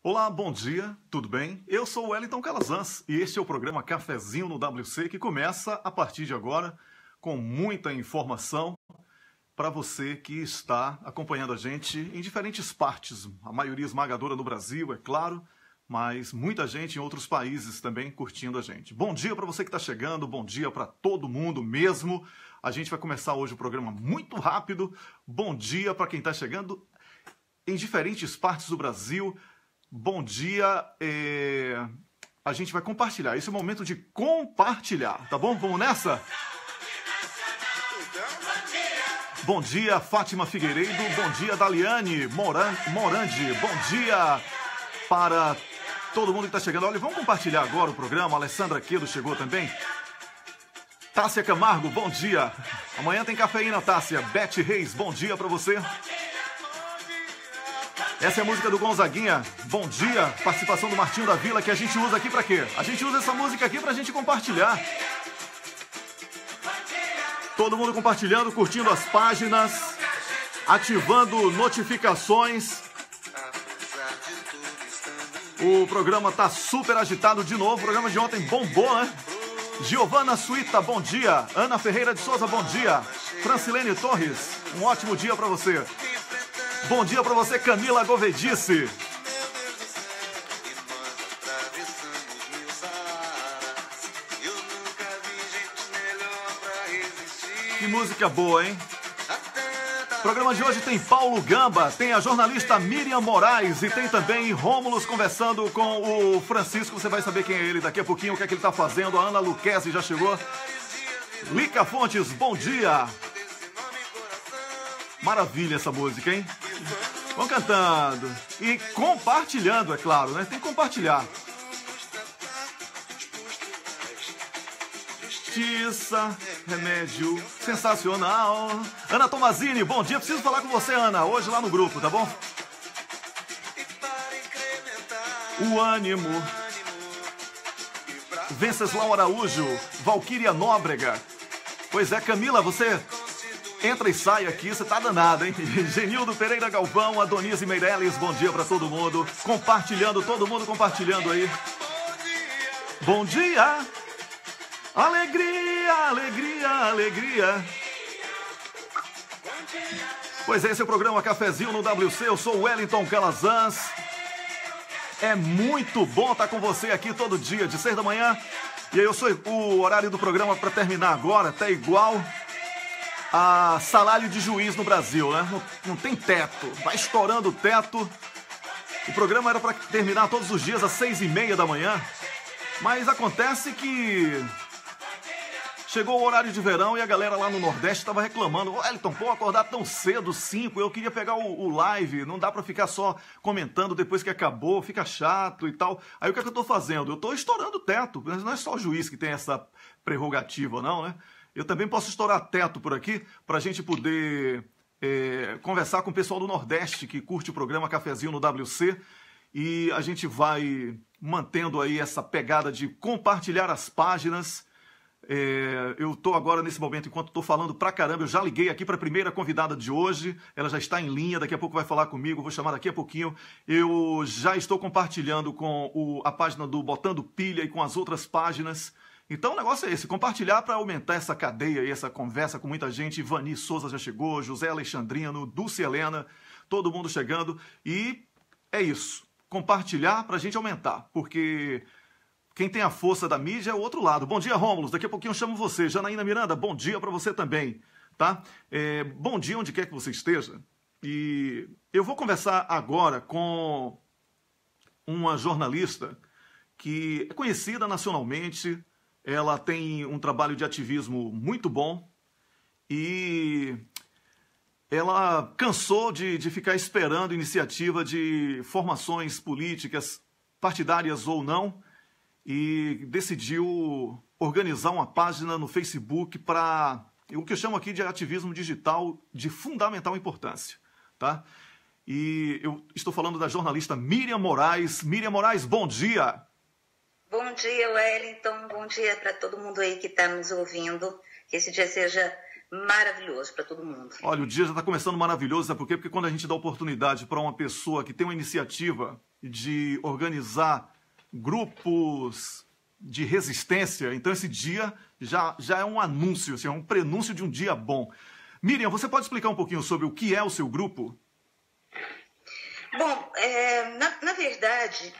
Olá, bom dia, tudo bem? Eu sou o Wellington Calazans e este é o programa Cafezinho no WC que começa a partir de agora com muita informação para você que está acompanhando a gente em diferentes partes, a maioria esmagadora no Brasil, é claro, mas muita gente em outros países também curtindo a gente. Bom dia para você que está chegando, bom dia para todo mundo mesmo. A gente vai começar hoje o programa muito rápido. Bom dia para quem está chegando em diferentes partes do Brasil. Bom dia, a gente vai compartilhar. Esse é o momento de compartilhar, tá bom? Vamos nessa? Bom dia, Fátima Figueiredo. Bom dia, Daliane Morandi. Bom dia para todo mundo que está chegando. Olha, vamos compartilhar agora o programa. A Alessandra Quedo chegou também. Tássia Camargo, bom dia. Amanhã tem cafeína, Tássia. Beth Reis, bom dia para você. Essa é a música do Gonzaguinha. Bom dia, participação do Martinho da Vila, que a gente usa aqui pra quê? A gente usa essa música aqui pra gente compartilhar. Todo mundo compartilhando, curtindo as páginas, ativando notificações. O programa tá super agitado de novo. O programa de ontem bombou, né? Giovana Suíta, bom dia. Ana Ferreira de Souza, bom dia. Francilene Torres, um ótimo dia pra você. Bom dia para você, Camila Govedice. Que música boa, hein? O programa de hoje tem Paulo Gamba, tem a jornalista Miriam Moraes e tem também Rômulos conversando com o Francisco. Você vai saber quem é ele daqui a pouquinho, o que é que ele está fazendo. A Ana Luquezzi já chegou. Lica Fontes, bom dia. Maravilha essa música, hein? Vão cantando e compartilhando, é claro, né? Tem que compartilhar. Justiça, remédio sensacional. Ana Tomazini, bom dia. Preciso falar com você, Ana, hoje lá no grupo, tá bom? O ânimo. Venceslau Araújo, Valquíria Nóbrega. Pois é, Camila, você entra e sai aqui, você tá danado, hein? Genildo Pereira Galvão, Adonise Meirelles, bom dia pra todo mundo. Compartilhando, todo mundo compartilhando aí. Bom dia! Alegria, alegria, alegria. Pois é, esse é o programa Cafezinho no WC, eu sou o Wellington Calazans. É muito bom estar com você aqui todo dia, de 6 da manhã. E aí eu sou o horário do programa para terminar agora, tá igual a salário de juiz no Brasil, né? Não tem teto, vai estourando o teto. O programa era para terminar todos os dias às 6h30 da manhã, mas acontece que chegou o horário de verão e a galera lá no Nordeste estava reclamando. Wellington, pô, acordar tão cedo, 5, eu queria pegar o live, não dá para ficar só comentando depois que acabou, fica chato e tal. Aí o que é que eu tô fazendo? Eu tô estourando o teto, mas não é só o juiz que tem essa prerrogativa, não, né? Eu também posso estourar teto por aqui para a gente poder conversar com o pessoal do Nordeste que curte o programa Cafezinho no WC e a gente vai mantendo aí essa pegada de compartilhar as páginas. Eu estou agora nesse momento, enquanto estou falando pra caramba, eu já liguei aqui para a primeira convidada de hoje, ela já está em linha, daqui a pouco vai falar comigo, vou chamar daqui a pouquinho. Eu já estou compartilhando com a página do Botando Pilha e com as outras páginas. Então o negócio é esse, compartilhar para aumentar essa cadeia e essa conversa com muita gente. Ivani Souza já chegou, José Alexandrino, Dulce Helena, todo mundo chegando. E é isso, compartilhar para a gente aumentar, porque quem tem a força da mídia é o outro lado. Bom dia, Rômulos, daqui a pouquinho eu chamo você. Janaína Miranda, bom dia para você também, tá? Bom dia onde quer que você esteja. E eu vou conversar agora com uma jornalista que é conhecida nacionalmente. Ela tem um trabalho de ativismo muito bom e ela cansou de ficar esperando iniciativa de formações políticas, partidárias ou não, e decidiu organizar uma página no Facebook para o que eu chamo aqui de ativismo digital de fundamental importância, tá? E eu estou falando da jornalista Miriam Moraes. Miriam Moraes, bom dia! Bom dia, Wellington. Bom dia para todo mundo aí que está nos ouvindo. Que esse dia seja maravilhoso para todo mundo. Olha, o dia já está começando maravilhoso, sabe por quê? Porque quando a gente dá oportunidade para uma pessoa que tem uma iniciativa de organizar grupos de resistência. Então esse dia já é um anúncio, assim, é um prenúncio de um dia bom. Miriam, você pode explicar um pouquinho sobre o que é o seu grupo? Bom, na verdade,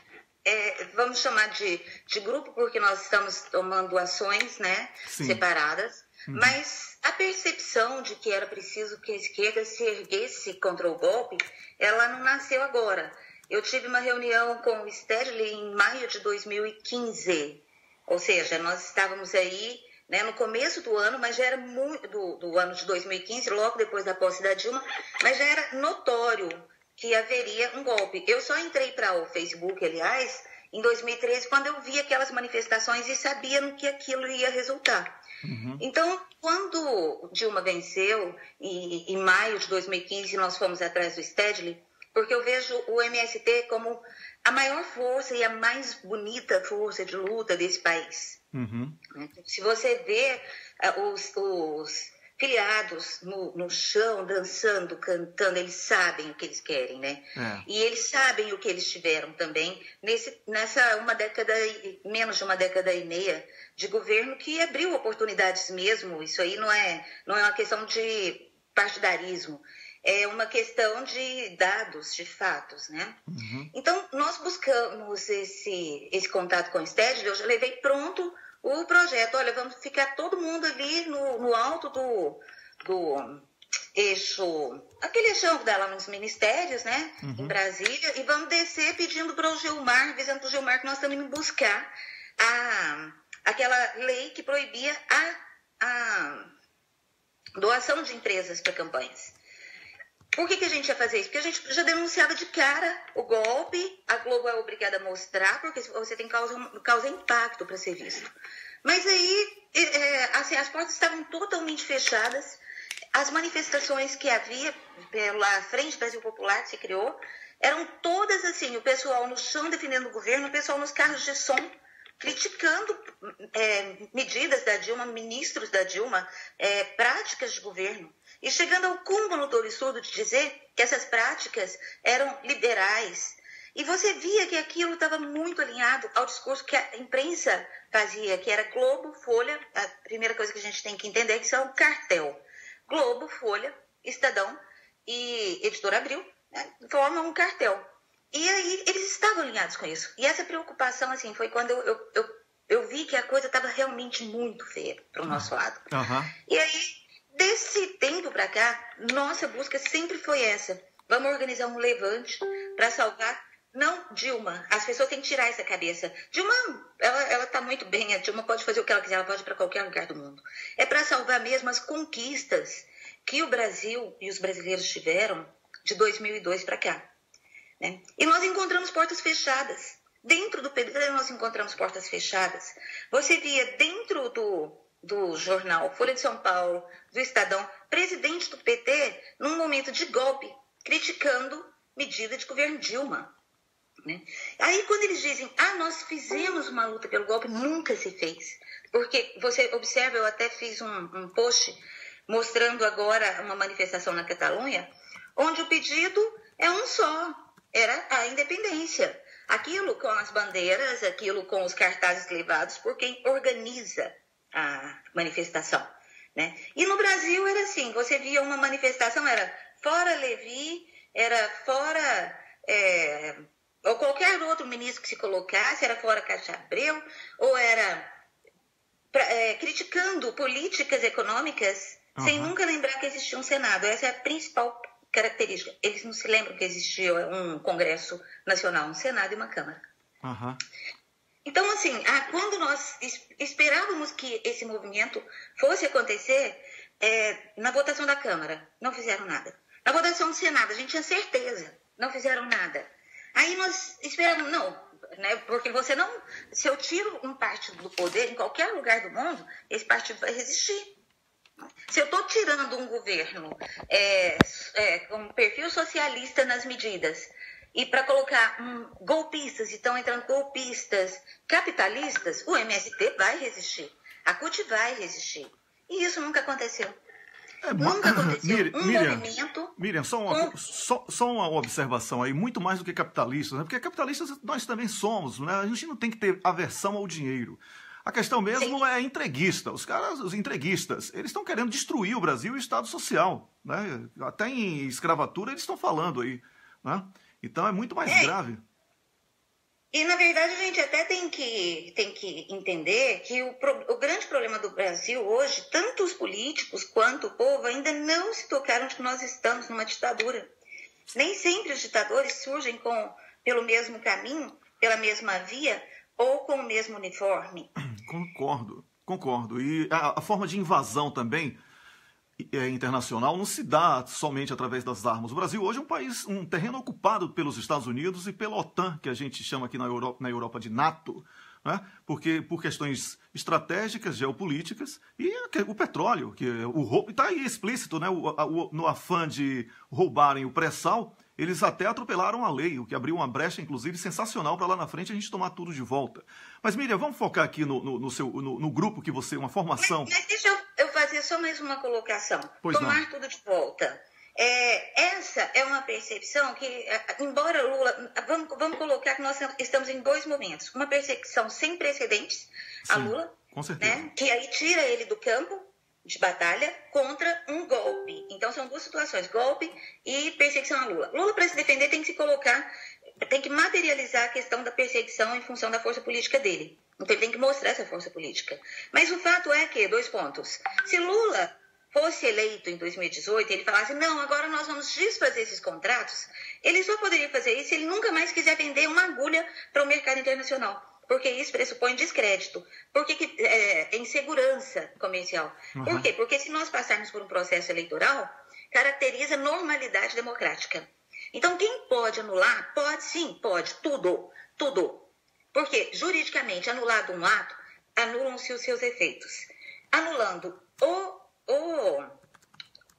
vamos chamar de grupo porque nós estamos tomando ações, né, separadas, mas a percepção de que era preciso que a esquerda se erguesse contra o golpe, ela não nasceu agora. Eu tive uma reunião com o Stedley em maio de 2015, ou seja, nós estávamos aí, né, no começo do ano, mas já era muito do ano de 2015, logo depois da posse da Dilma, mas já era notório que haveria um golpe. Eu só entrei para o Facebook, aliás, em 2013, quando eu vi aquelas manifestações e sabia no que aquilo ia resultar. Então, quando Dilma venceu, em maio de 2015, nós fomos atrás do Stedley, porque eu vejo o MST como a maior força e a mais bonita força de luta desse país. Se você vê os filiados no chão, dançando, cantando, eles sabem o que eles querem, né? E eles sabem o que eles tiveram também nessa menos de uma década e meia de governo que abriu oportunidades mesmo. Isso aí não é uma questão de partidarismo, é uma questão de dados, de fatos, né? Então, nós buscamos esse contato com o Stedley, eu já levei pronto o projeto. Olha, vamos ficar todo mundo ali no alto do eixo, aquele eixão que dá lá nos ministérios, né, em Brasília, e vamos descer pedindo para o Gilmar, dizendo para o Gilmar que nós estamos indo buscar aquela lei que proibia a doação de empresas para campanhas. Por que a gente ia fazer isso? Porque a gente já denunciava de cara o golpe, a Globo é obrigada a mostrar, porque você tem causa impacto para ser visto. Mas aí, assim, as portas estavam totalmente fechadas, as manifestações que havia pela Frente Brasil Popular que se criou, eram todas assim, o pessoal no chão defendendo o governo, o pessoal nos carros de som, criticando medidas da Dilma, ministros da Dilma, práticas de governo. E chegando ao cúmulo do absurdo de dizer que essas práticas eram liberais. E você via que aquilo estava muito alinhado ao discurso que a imprensa fazia, que era Globo, Folha. A primeira coisa que a gente tem que entender é que isso é um cartel. Globo, Folha, Estadão e Editora Abril, né, formam um cartel. E aí eles estavam alinhados com isso. E essa preocupação, assim, foi quando eu vi que a coisa estava realmente muito feia para o nosso lado. E aí, desse tempo para cá, nossa busca sempre foi essa. Vamos organizar um levante para salvar, não Dilma. As pessoas têm que tirar essa cabeça. Dilma, ela está muito bem, a Dilma pode fazer o que ela quiser, ela pode ir para qualquer lugar do mundo. É para salvar mesmo as conquistas que o Brasil e os brasileiros tiveram de 2002 para cá. Né? E nós encontramos portas fechadas. Dentro do PT nós encontramos portas fechadas. Você via dentro do jornal Folha de São Paulo, do Estadão, presidente do PT, num momento de golpe, criticando medida de governo Dilma. Né? Aí quando eles dizem, nós fizemos uma luta pelo golpe, nunca se fez. Porque você observa, eu até fiz um post mostrando agora uma manifestação na Catalunha, onde o pedido é um só, era a independência. Aquilo com as bandeiras, aquilo com os cartazes levados por quem organiza a manifestação. Né? E no Brasil era assim, você via uma manifestação, era fora Levi, era fora ou qualquer outro ministro que se colocasse, era fora Cássio Abreu, ou era criticando políticas econômicas sem nunca lembrar que existia um Senado. Essa é a principal característica. Eles não se lembram que existia um Congresso Nacional, um Senado e uma Câmara. Então, assim, quando nós esperávamos que esse movimento fosse acontecer, na votação da Câmara, não fizeram nada. Na votação do Senado, a gente tinha certeza, não fizeram nada. Aí nós esperávamos, né, porque você não... Se eu tiro um partido do poder em qualquer lugar do mundo, esse partido vai resistir. Se eu estou tirando um governo com perfil socialista nas medidas e para colocar golpistas, e estão entrando golpistas capitalistas, o MST vai resistir, a CUT vai resistir. E isso nunca aconteceu. Nunca aconteceu movimento... Miriam, só uma observação aí, muito mais do que capitalistas, né? Porque capitalistas nós também somos, né? A gente não tem que ter aversão ao dinheiro. A questão mesmo é entreguista. Os entreguistas, eles estão querendo destruir o Brasil e o Estado Social, né? Até em escravatura eles estão falando aí, né? Então é muito mais grave. E, na verdade, a gente até tem que entender que o grande problema do Brasil hoje, tanto os políticos quanto o povo ainda não se tocaram de que nós estamos numa ditadura. Nem sempre os ditadores surgem pelo mesmo caminho, pela mesma via ou com o mesmo uniforme. Concordo. E a forma de invasão também internacional não se dá somente através das armas. O Brasil hoje é um terreno ocupado pelos Estados Unidos e pela OTAN, que a gente chama aqui na Europa de NATO, né? Porque por questões estratégicas, geopolíticas, e o petróleo, que está aí explícito, né? No afã de roubarem o pré-sal, eles até atropelaram a lei, o que abriu uma brecha, inclusive, sensacional para lá na frente a gente tomar tudo de volta. Mas, Miriam, vamos focar aqui no grupo que você, uma formação... Mas deixa eu fazer só mais uma colocação. Tomar tudo de volta. Essa é uma percepção que, embora Lula... Vamos colocar que nós estamos em dois momentos. Uma perseguição sem precedentes a Lula, com certeza. Né, que aí tira ele do campo de batalha contra um golpe. Então, são duas situações, golpe e perseguição a Lula. Lula, para se defender, tem que se colocar, tem que materializar a questão da perseguição em função da força política dele. Então, ele tem que mostrar essa força política. Mas o fato é que, 2 pontos, se Lula fosse eleito em 2018, ele falasse, não, agora nós vamos desfazer esses contratos, ele só poderia fazer isso se ele nunca mais quiser vender uma agulha para o mercado internacional. Porque isso pressupõe descrédito. Porque insegurança comercial. Uhum. Por quê? Porque se nós passarmos por um processo eleitoral, caracteriza normalidade democrática. Então, quem pode anular? Pode sim, pode. Tudo. Porque, juridicamente, anulado um ato, anulam-se os seus efeitos. Anulando o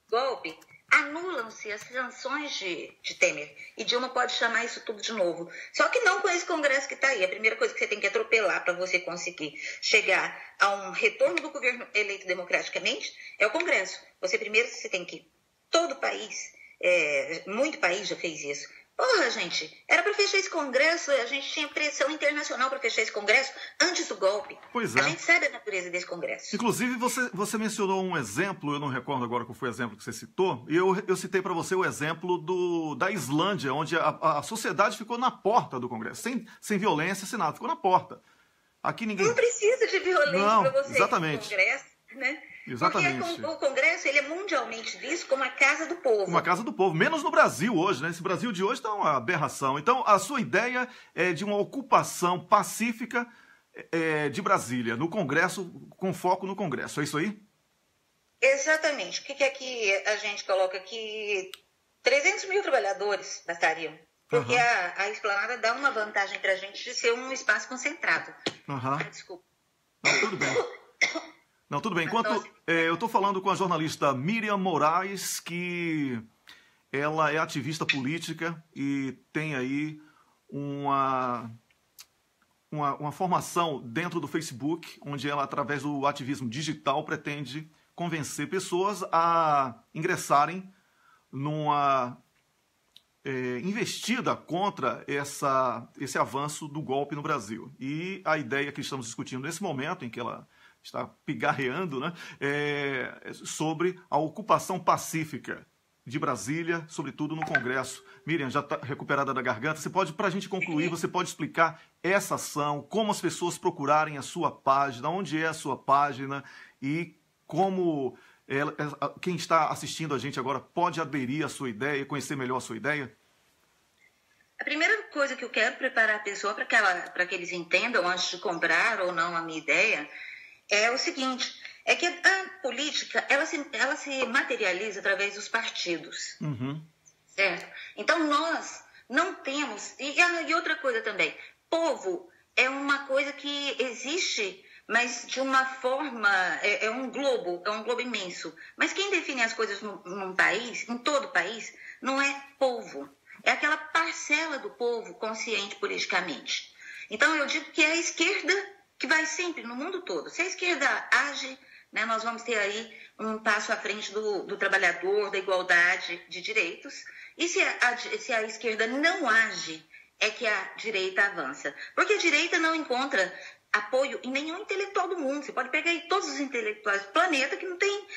golpe, anulam-se as sanções de Temer. E Dilma pode chamar isso tudo de novo. Só que não com esse Congresso que está aí. A primeira coisa que você tem que atropelar para você conseguir chegar a um retorno do governo eleito democraticamente é o Congresso. Você tem que... Todo país, muito país já fez isso. Porra, gente, era para fechar esse Congresso, a gente tinha pressão internacional para fechar esse Congresso antes do golpe. Pois é. A gente sabe a natureza desse Congresso. Inclusive, você mencionou um exemplo, eu não recordo agora qual foi o exemplo que você citou, e eu citei para você o exemplo da Islândia, onde a sociedade ficou na porta do Congresso, sem violência, sem nada, ficou na porta. Aqui ninguém... Não precisa de violência para você ir no Congresso, né? Exatamente. Porque o Congresso ele é mundialmente visto como a casa do povo. Uma casa do povo, menos no Brasil hoje, né? Esse Brasil de hoje está uma aberração. Então, a sua ideia é de uma ocupação pacífica de Brasília, no Congresso, com foco no Congresso. É isso aí? Exatamente. O que é que a gente coloca aqui? 300 mil trabalhadores bastariam. Porque a Esplanada dá uma vantagem para a gente de ser um espaço concentrado. Desculpa. Não, tudo bem. Não, tudo bem. Enquanto eu estou falando com a jornalista Miriam Moraes, que ela é ativista política e tem aí uma formação dentro do Facebook, onde ela, através do ativismo digital, pretende convencer pessoas a ingressarem numa investida contra esse avanço do golpe no Brasil. E a ideia que estamos discutindo nesse momento, em que ela está pigarreando, né, sobre a ocupação pacífica de Brasília, sobretudo no Congresso. Miriam, já está recuperada da garganta. Você pode, para a gente concluir, você pode explicar essa ação, como as pessoas procurarem a sua página, onde é a sua página e como quem está assistindo a gente agora pode aderir à sua ideia, conhecer melhor a sua ideia? A primeira coisa que eu quero preparar a pessoa para que eles entendam, antes de comprar ou não a minha ideia, é o seguinte, é que a política, ela se materializa através dos partidos, certo? Então, nós não temos... E outra coisa também, povo é uma coisa que existe, mas de uma forma... É um globo imenso. Mas quem define as coisas num país, em todo o país, não é povo. É aquela parcela do povo consciente politicamente. Então, eu digo que é a esquerda... que vai sempre no mundo todo. Se a esquerda age né? Nós vamos ter aí um passo à frente do trabalhador, da igualdade de direitos. E se a esquerda não age, é que a direita avança. Porque a direita não encontra apoio em nenhum intelectual do mundo. Você pode pegar aí todos os intelectuais do planeta que não tem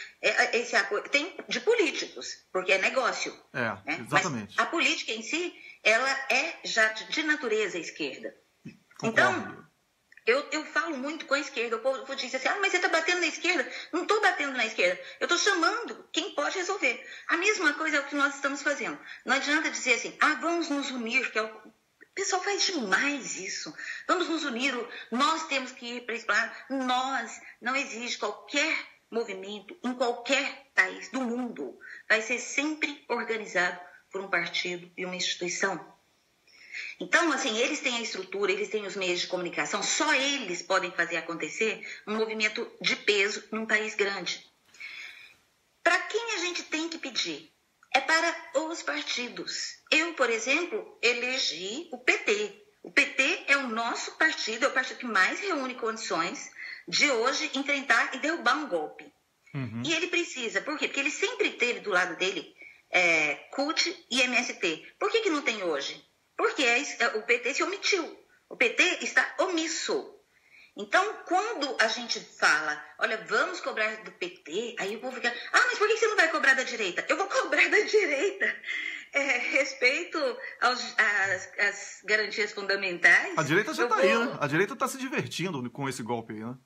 esse apoio. Tem de políticos, porque é negócio. Né? Exatamente. Mas a política em si, ela é já de natureza esquerda. Concordo. Então, eu falo muito com a esquerda. O povo diz assim, mas você está batendo na esquerda? Não estou batendo na esquerda. Eu estou chamando quem pode resolver. A mesma coisa é o que nós estamos fazendo. Não adianta dizer assim, vamos nos unir, que é o pessoal faz demais isso. Vamos nos unir, nós temos que ir para esse lado. Nós, não existe qualquer movimento em qualquer país do mundo. Vai ser sempre organizado por um partido e uma instituição. Então, assim, eles têm a estrutura, eles têm os meios de comunicação, só eles podem fazer acontecer um movimento de peso num país grande. Para quem a gente tem que pedir? É para os partidos. Eu, por exemplo, elegi o PT. O PT é o nosso partido, é o partido que mais reúne condições de hoje enfrentar e derrubar um golpe. Uhum. E ele precisa, por quê? Porque ele sempre teve do lado dele CUT e MST. Por que não tem hoje? Porque o PT se omitiu. O PT está omisso. Então, quando a gente fala, olha, vamos cobrar do PT, aí o povo fica, mas por que você não vai cobrar da direita? Eu vou cobrar da direita. Respeito às garantias fundamentais. A direita já está aí, né? A direita está se divertindo com esse golpe aí, né?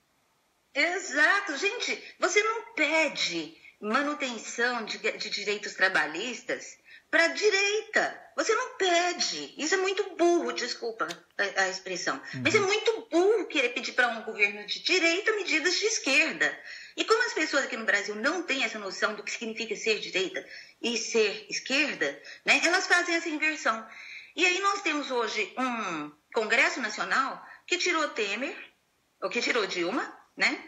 Exato. Gente, você não pede manutenção de direitos trabalhistas para a direita. Você não pede. Isso é muito burro, desculpa a expressão. Uhum. Mas é muito burro querer pedir para um governo de direita medidas de esquerda. E como as pessoas aqui no Brasil não têm essa noção do que significa ser direita e ser esquerda, né, elas fazem essa inversão. E aí nós temos hoje um Congresso Nacional que tirou Temer, ou que tirou Dilma, né,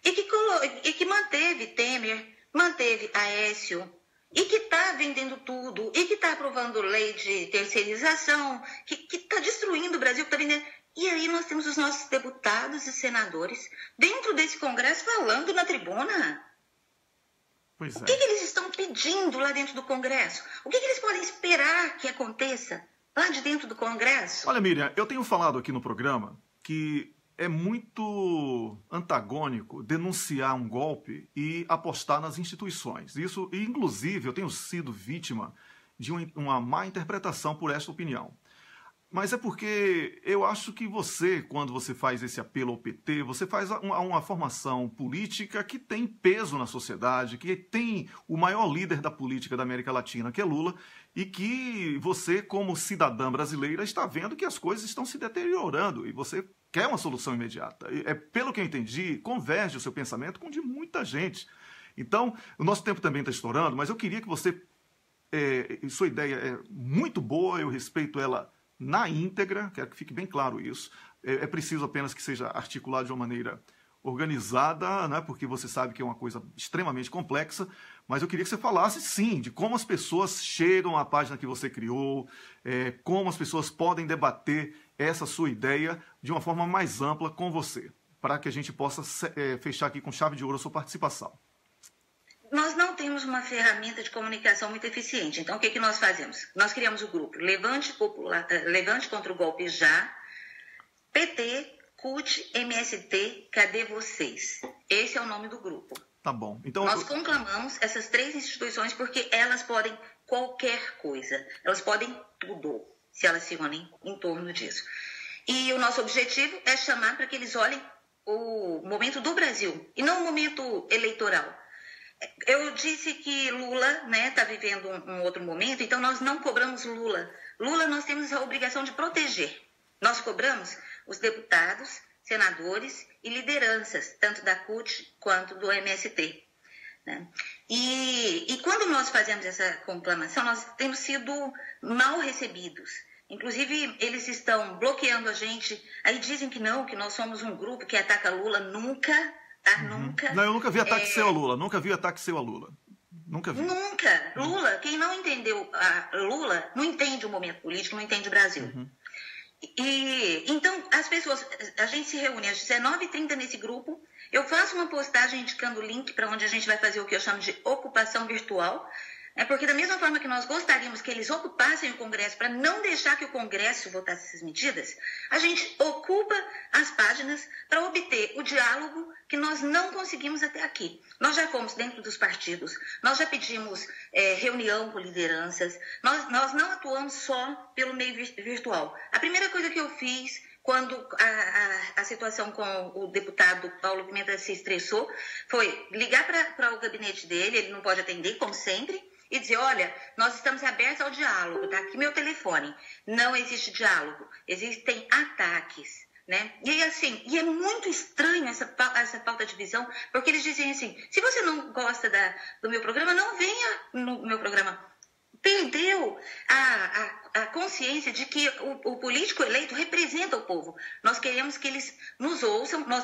e que manteve Temer, manteve Aécio, e que está vendendo tudo, e que está aprovando lei de terceirização, que está destruindo o Brasil, que está vendendo. E aí nós temos os nossos deputados e senadores dentro desse Congresso falando na tribuna. Pois é. O que eles estão pedindo lá dentro do Congresso? O que eles podem esperar que aconteça lá de dentro do Congresso? Olha, Miriam, eu tenho falado aqui no programa que é muito antagônico denunciar um golpe e apostar nas instituições. Isso, inclusive, eu tenho sido vítima de uma má interpretação por esta opinião. Mas é porque eu acho que você, quando você faz esse apelo ao PT, você faz uma formação política que tem peso na sociedade, que tem o maior líder da política da América Latina, que é Lula, e que você, como cidadã brasileira, está vendo que as coisas estão se deteriorando e você quer uma solução imediata. Pelo que eu entendi, converge o seu pensamento com o de muita gente. Então, o nosso tempo também está estourando, mas eu queria que você... sua ideia é muito boa, eu respeito ela na íntegra, quero que fique bem claro isso. É preciso apenas que seja articulado de uma maneira organizada, né, porque você sabe que é uma coisa extremamente complexa, mas eu queria que você falasse, sim, de como as pessoas chegam à página que você criou, como as pessoas podem debater essa sua ideia de uma forma mais ampla com você, para que a gente possa fechar aqui com chave de ouro a sua participação. Nós não temos uma ferramenta de comunicação muito eficiente. Então, o que nós fazemos? Nós criamos o grupo Levante contra o Golpe Já, PT, CUT, MST, Cadê Vocês? Esse é o nome do grupo. Tá bom. Então, nós conclamamos essas três instituições porque elas podem qualquer coisa. Elas podem tudo, se elas se unem em torno disso. E o nosso objetivo é chamar para que eles olhem o momento do Brasil e não o momento eleitoral. Eu disse que Lula, né, está vivendo um outro momento, então nós não cobramos Lula. Lula nós temos a obrigação de proteger. Nós cobramos os deputados, senadores e lideranças, tanto da CUT quanto do MST. Né? E quando nós fazemos essa conclamação, nós temos sido mal recebidos. Inclusive, eles estão bloqueando a gente. Aí dizem que não, que nós somos um grupo que ataca Lula. Nunca, tá? Uhum. Nunca. Não, eu nunca vi ataque seu a Lula. Nunca vi ataque seu a Lula. Nunca vi. Nunca. Lula, quem não entendeu a Lula, não entende o momento político, não entende o Brasil. Uhum. Então, as pessoas, a gente se reúne às 19h30 nesse grupo, eu faço uma postagem indicando o link para onde a gente vai fazer o que eu chamo de ocupação virtual, porque da mesma forma que nós gostaríamos que eles ocupassem o Congresso para não deixar que o Congresso votasse essas medidas, a gente ocupa as páginas para obter o diálogo que nós não conseguimos até aqui. Nós já fomos dentro dos partidos, nós já pedimos reunião com lideranças, nós não atuamos só pelo meio virtual. A primeira coisa que eu fiz quando a situação com o deputado Paulo Pimenta se estressou foi ligar para o gabinete dele, ele não pode atender, como sempre, e dizer, olha, nós estamos abertos ao diálogo, está aqui meu telefone. Não existe diálogo, existem ataques, né? E assim, é muito estranho essa falta de visão, porque eles dizem assim, se você não gosta do meu programa, não venha no meu programa. Perdeu a consciência de que o político eleito representa o povo. Nós queremos que eles nos ouçam. Nós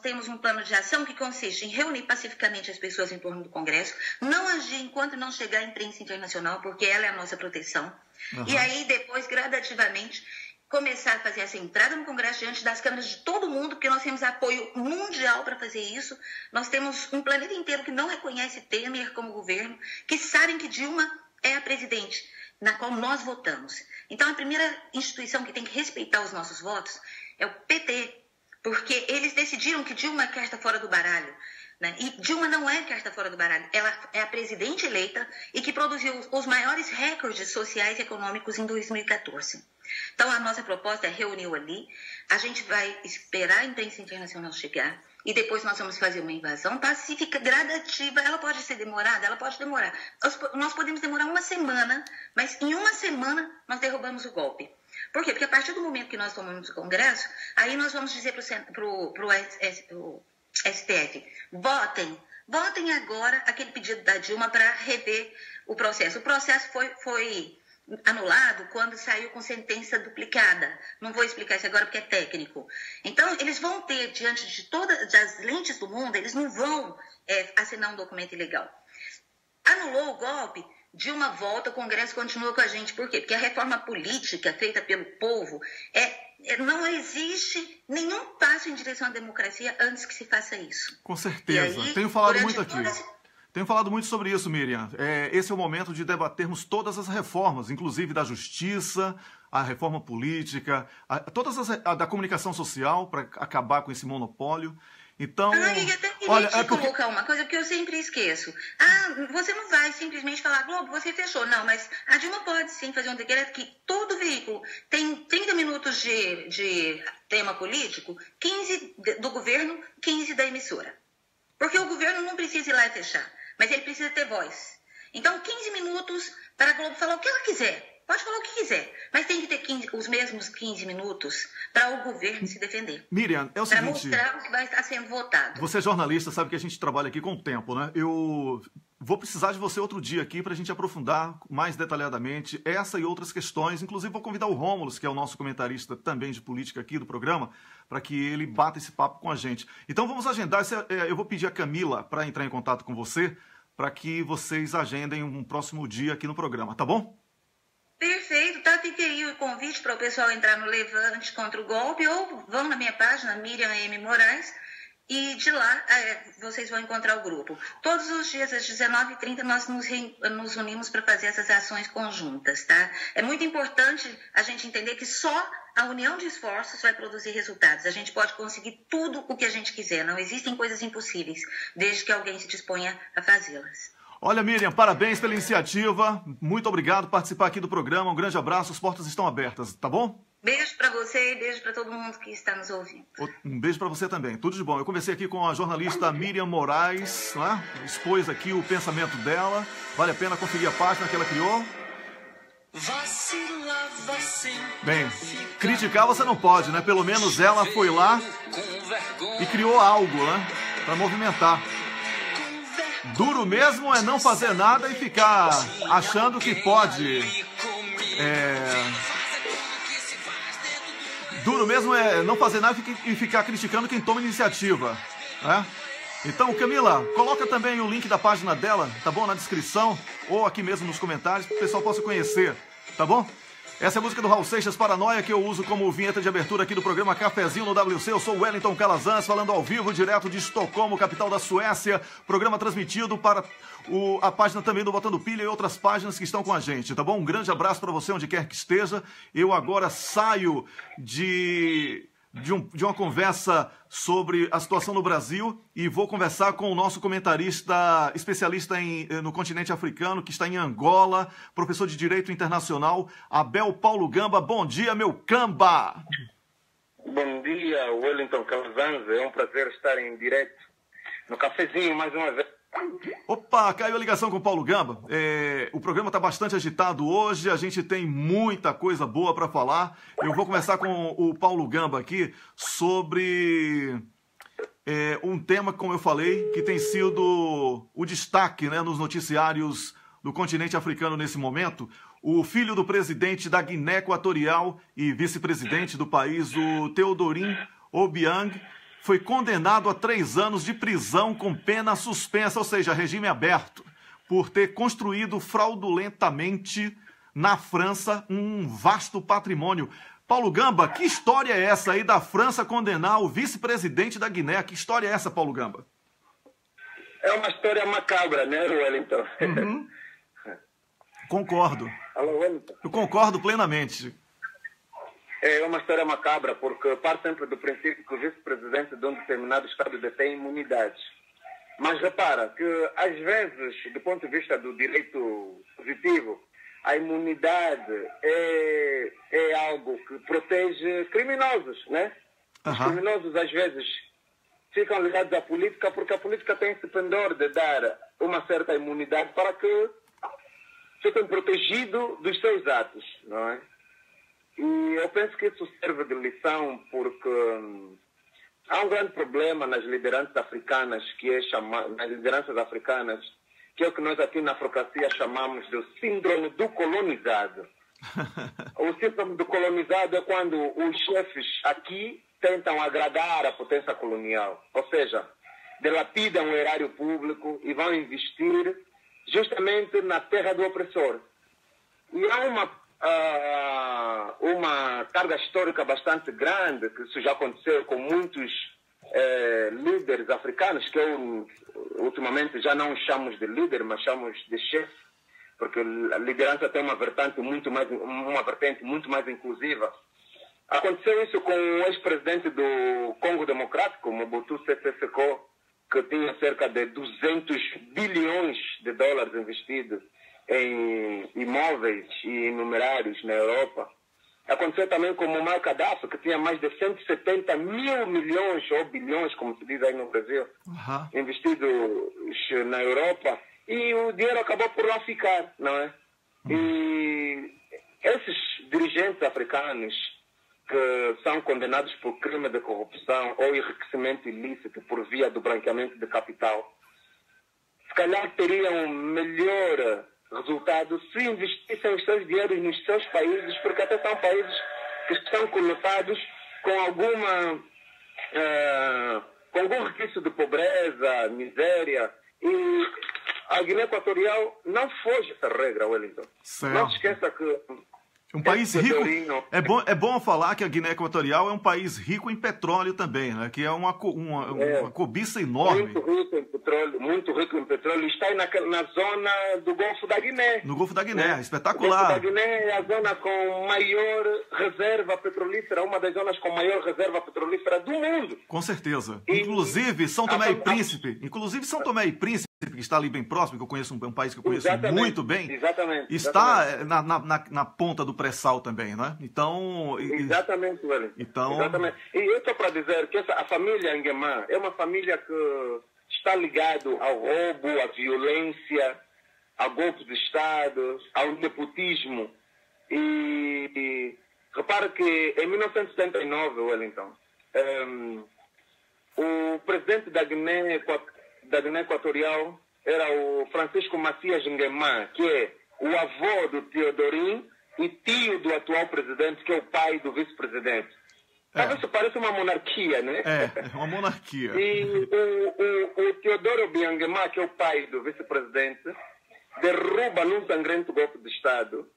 temos um plano de ação que consiste em reunir pacificamente as pessoas em torno do Congresso, não agir enquanto não chegar a imprensa internacional, porque ela é a nossa proteção. Uhum. E aí, depois, gradativamente, começar a fazer essa entrada no Congresso diante das câmeras de todo mundo, porque nós temos apoio mundial para fazer isso. Nós temos um planeta inteiro que não reconhece Temer como governo, que sabem que Dilma é a presidente, na qual nós votamos. Então, a primeira instituição que tem que respeitar os nossos votos é o PT, porque eles decidiram que Dilma é carta fora do baralho. Né? E Dilma não é carta fora do baralho, ela é a presidente eleita e que produziu os maiores recordes sociais e econômicos em 2014. Então, a nossa proposta é reunir ali, a gente vai esperar a imprensa internacional chegar e depois nós vamos fazer uma invasão pacífica, gradativa. Ela pode ser demorada? Ela pode demorar. Nós podemos demorar uma semana, mas em uma semana nós derrubamos o golpe. Por quê? Porque a partir do momento que nós tomamos o Congresso, aí nós vamos dizer para o STF, votem agora aquele pedido da Dilma para rever o processo. O processo foi anulado quando saiu com sentença duplicada. Não vou explicar isso agora porque é técnico. Então, eles vão ter, diante de todas as lentes do mundo, eles não vão assinar um documento ilegal. Anulou o golpe, Dilma volta, o Congresso continua com a gente. Por quê? Porque a reforma política feita pelo povo não existe nenhum passo em direção à democracia antes que se faça isso. Com certeza. Aí, tenho falado muito aqui. Tenho falado muito sobre isso, Miriam. Esse é o momento de debatermos todas as reformas, inclusive da justiça, a reforma política, todas da comunicação social, para acabar com esse monopólio. Então, eu até queria colocar uma coisa, porque eu sempre esqueço. Você não vai simplesmente falar, Globo, você fechou. Não, mas a Dilma pode sim fazer um decreto que todo veículo tem 30 minutos de tema político, 15 do governo, 15 da emissora. Porque o governo não precisa ir lá e fechar, mas ele precisa ter voz. Então, 15 minutos para a Globo falar o que ela quiser. Pode falar o que quiser, mas tem que ter os mesmos 15 minutos para o governo se defender. Miriam, é o seguinte... Para mostrar o que vai estar sendo votado. Você é jornalista, sabe que a gente trabalha aqui com o tempo, né? Eu vou precisar de você outro dia aqui para a gente aprofundar mais detalhadamente essa e outras questões. Inclusive, vou convidar o Rômulo, que é o nosso comentarista também de política aqui do programa, para que ele bata esse papo com a gente. Então, vamos agendar. Eu vou pedir a Camila para entrar em contato com você, para que vocês agendem um próximo dia aqui no programa, tá bom? Perfeito, tá? Fica aí o convite para o pessoal entrar no Levante contra o Golpe, ou vão na minha página, Miriam M. Moraes, e de lá vocês vão encontrar o grupo. Todos os dias, às 19h30, nós nos unimos para fazer essas ações conjuntas, tá? É muito importante a gente entender que só a união de esforços vai produzir resultados. A gente pode conseguir tudo o que a gente quiser, não existem coisas impossíveis, desde que alguém se disponha a fazê-las. Olha, Miriam, parabéns pela iniciativa. Muito obrigado por participar aqui do programa. Um grande abraço, as portas estão abertas, tá bom? Beijo para você e beijo para todo mundo que está nos ouvindo. Um beijo para você também. Tudo de bom. Eu conversei aqui com a jornalista Miriam Moraes, né? Expôs aqui o pensamento dela. Vale a pena conferir a página que ela criou. Bem, criticar você não pode, né? Pelo menos ela foi lá e criou algo, né? Para movimentar. Duro mesmo é não fazer nada e ficar achando que pode. Duro mesmo é não fazer nada e ficar criticando quem toma iniciativa, né? Então, Camila, coloca também o link da página dela, tá bom? Na descrição ou aqui mesmo nos comentários, para o pessoal possa conhecer, tá bom? Essa é a música do Raul Seixas, Paranoia, que eu uso como vinheta de abertura aqui do programa Cafezinho no WC. Eu sou o Wellington Calazans, falando ao vivo, direto de Estocolmo, capital da Suécia. Programa transmitido para a página também do Botando Pilha e outras páginas que estão com a gente, tá bom? Um grande abraço para você, onde quer que esteja. Eu agora saio de uma conversa sobre a situação no Brasil e vou conversar com o nosso comentarista especialista no continente africano, que está em Angola, professor de Direito Internacional, Abel Paulo Gamba. Bom dia, meu Camba! Bom dia, Wellington Calazans. É um prazer estar em direto no cafezinho mais uma vez. Opa, caiu a ligação com o Paulo Gamba. O programa está bastante agitado hoje, a gente tem muita coisa boa para falar. Eu vou começar com o Paulo Gamba aqui sobre um tema, como eu falei, que tem sido o destaque, né, nos noticiários do continente africano nesse momento. O filho do presidente da Guiné Equatorial e vice-presidente do país, o Teodorin Obiang, foi condenado a 3 anos de prisão com pena suspensa, ou seja, regime aberto, por ter construído fraudulentamente na França um vasto patrimônio. Paulo Gamba, que história é essa aí da França condenar o vice-presidente da Guiné? Que história é essa, Paulo Gamba? É uma história macabra, né, Wellington? Uhum. Concordo. Alô, Wellington? Eu concordo plenamente. É uma história macabra, porque parte sempre do princípio que o vice-presidente de um determinado Estado detém imunidade. Mas repara que, às vezes, do ponto de vista do direito positivo, a imunidade é algo que protege criminosos, né? Os criminosos, às vezes, ficam ligados à política porque a política tem esse pendor de dar uma certa imunidade para que fiquem protegidos dos seus atos, não é? E eu penso que isso serve de lição porque há um grande problema nas lideranças africanas, que é o que nós aqui na Afrocracia chamamos de síndrome do colonizado. O síndrome do colonizado é quando os chefes aqui tentam agradar a potência colonial, ou seja, dilapidam o erário público e vão investir justamente na terra do opressor. E há uma carga histórica bastante grande, que isso já aconteceu com muitos líderes africanos, que eu ultimamente já não chamamos de líder, mas chamamos de chefe, porque a liderança tem uma vertente muito mais inclusiva. Aconteceu isso com o ex-presidente do Congo Democrático, Mobutu Sese Seko, que tinha cerca de 200 bilhões de dólares investidos em imóveis e numerários na Europa. Aconteceu também com Muammar Gaddafi, que tinha mais de 170 mil milhões, ou bilhões, como se diz aí no Brasil, investidos na Europa, e o dinheiro acabou por lá ficar, não é? E esses dirigentes africanos que são condenados por crime de corrupção ou enriquecimento ilícito por via do branqueamento de capital, se calhar teriam melhor resultado se investissem os seus dinheiros nos seus países, porque até são países que estão conotados com algum resquício de pobreza, miséria, e a Guiné Equatorial não foge essa regra, Wellington. Certo. Não se esqueça que um país rico. É bom falar que a Guiné Equatorial é um país rico em petróleo também, né? Que é uma cobiça enorme. Muito rico em petróleo. Está aí na zona do Golfo da Guiné. No Golfo da Guiné, espetacular. O Golfo da Guiné é a zona com maior reserva petrolífera, uma das zonas com maior reserva petrolífera do mundo. Com certeza. Inclusive São Tomé e Príncipe. Que está ali bem próximo, que eu conheço um país que eu conheço muito bem. Exatamente. Está na ponta do pré-sal também, né? Então... Exatamente, Wellington. Exatamente. E eu estou para dizer que a família Nguema é uma família que está ligada ao roubo, à violência, a golpes de Estado, ao nepotismo. E repare que em 1979, Wellington, o presidente da Guiné Equatorial era o Francisco Macias Nguema, que é o avô do Teodorin e tio do atual presidente, que é o pai do vice-presidente. Talvez isso pareça uma monarquia, né? É uma monarquia. E o Teodoro Obiang Nguema, que é o pai do vice-presidente, derruba num sangrento golpe de Estado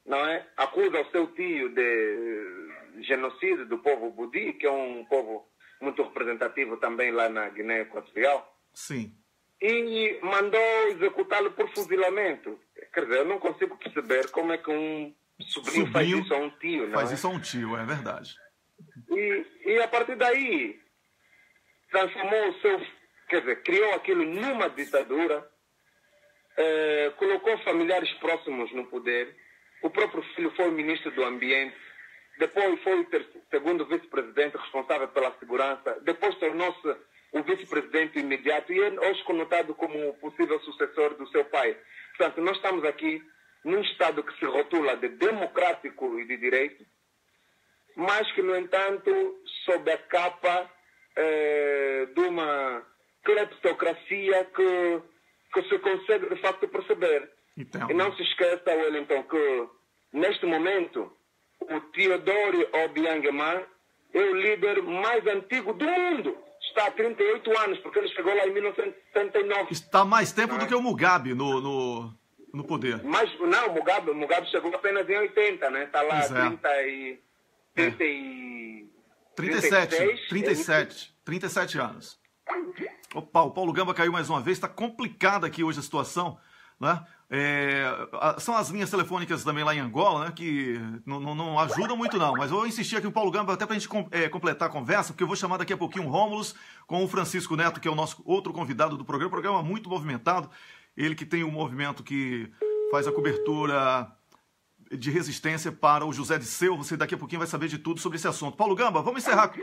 não é? Acusa o seu tio de genocídio do povo Budi, que é um povo muito representativo também lá na Guiné Equatorial. Sim. E mandou executá-lo por fuzilamento. Quer dizer, eu não consigo perceber como é que um sobrinho faz isso a um tio, não é? Faz isso a um tio, é verdade. E a partir daí transformou o seu... Quer dizer, criou aquilo numa ditadura, colocou familiares próximos no poder. O próprio filho foi o ministro do Ambiente, depois foi o segundo vice-presidente responsável pela segurança, depois tornou-se o vice-presidente imediato e é hoje conotado como o possível sucessor do seu pai. Portanto, nós estamos aqui num Estado que se rotula de democrático e de direito, mas que, no entanto, sob a capa de uma cleptocracia que se consegue, de facto, perceber. Entendo. E não se esqueça, Wellington, que, neste momento, o Teodoro Obiang Nguema é o líder mais antigo do mundo. Está há 38 anos, porque ele chegou lá em 1979. Está há mais tempo do que o Mugabe no poder. Mas, não, o Mugabe chegou apenas em 80, né? Está lá 37 anos. Opa, o Paulo Gamba caiu mais uma vez. Está complicada aqui hoje a situação, né? São as linhas telefônicas também lá em Angola, né, que não ajudam muito não, mas eu vou insistir aqui o Paulo Gamba até para a gente completar a conversa, porque eu vou chamar daqui a pouquinho o Rômulus com o Francisco Neto, que é o nosso outro convidado do programa muito movimentado, ele que tem um movimento que faz a cobertura de resistência para o José Disseu. Você daqui a pouquinho vai saber de tudo sobre esse assunto. Paulo Gamba, vamos encerrar,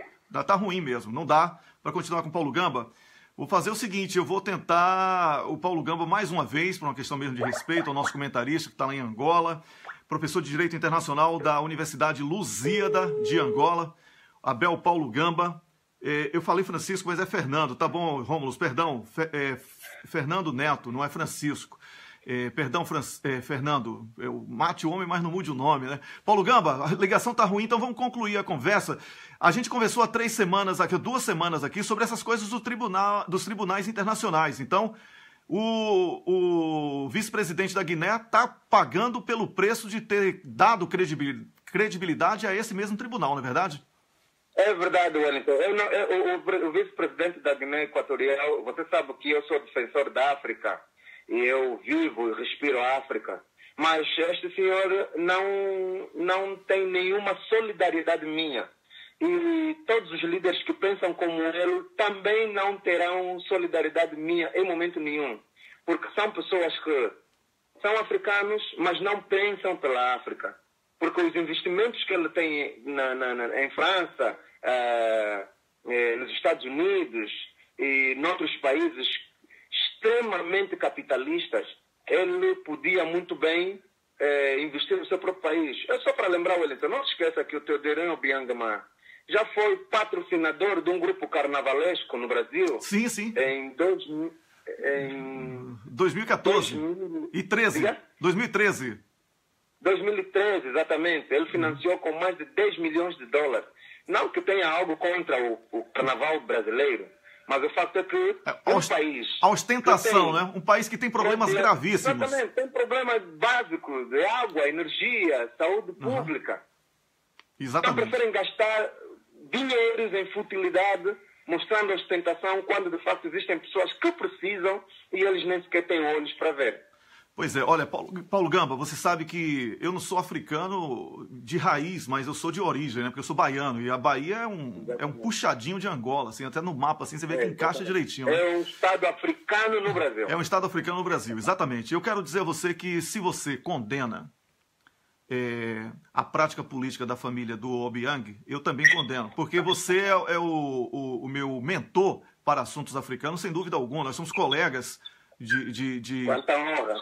tá ruim mesmo, não dá para continuar com o Paulo Gamba. Vou fazer o seguinte, eu vou tentar o Paulo Gamba mais uma vez, por uma questão mesmo de respeito ao nosso comentarista que está lá em Angola, professor de Direito Internacional da Universidade Lusíada de Angola, Abel Paulo Gamba. Eu falei Francisco, mas é Fernando, tá bom, Rômulus, perdão, Fernando Neto, não é Francisco. Perdão, Fernando, eu mate o homem, mas não mude o nome, né? Paulo Gamba, a ligação tá ruim, então vamos concluir a conversa. A gente conversou há 2 semanas aqui sobre essas coisas dos tribunais internacionais. Então, o vice-presidente da Guiné está pagando pelo preço de ter dado credibilidade a esse mesmo tribunal, não é verdade? É verdade, Wellington. O vice-presidente da Guiné Equatorial, você sabe que eu sou defensor da África. E eu vivo e respiro a África. Mas este senhor não tem nenhuma solidariedade minha. E todos os líderes que pensam como ele também não terão solidariedade minha em momento nenhum. Porque são pessoas que são africanos, mas não pensam pela África. Porque os investimentos que ele tem em França, nos Estados Unidos e em outros países extremamente capitalistas, ele podia muito bem investir no seu próprio país. É só para lembrar, Wellington, não se esqueça que o Teodoro Obiang Nguema já foi patrocinador de um grupo carnavalesco no Brasil. Sim, sim. Em 2014 e 2013. 2013, exatamente. Ele financiou com mais de 10 milhões de dólares. Não que tenha algo contra o carnaval brasileiro, mas o fato é que um país... A ostentação, né? Um país que tem problemas gravíssimos. Exatamente. Tem problemas básicos de água, energia, saúde pública. Exatamente. Então preferem gastar dinheiros em futilidade, mostrando ostentação, quando de facto existem pessoas que precisam e eles nem sequer têm olhos para ver. Pois é, olha, Paulo Gamba, você sabe que eu não sou africano de raiz, mas eu sou de origem, né? Porque eu sou baiano, e a Bahia é um puxadinho de Angola, assim, até no mapa, assim, você vê que encaixa direitinho. Né? É um Estado africano no Brasil. É um Estado africano no Brasil, exatamente. Eu quero dizer a você que se você condena a prática política da família do Obiang, eu também condeno, porque você é o meu mentor para assuntos africanos, sem dúvida alguma, nós somos colegas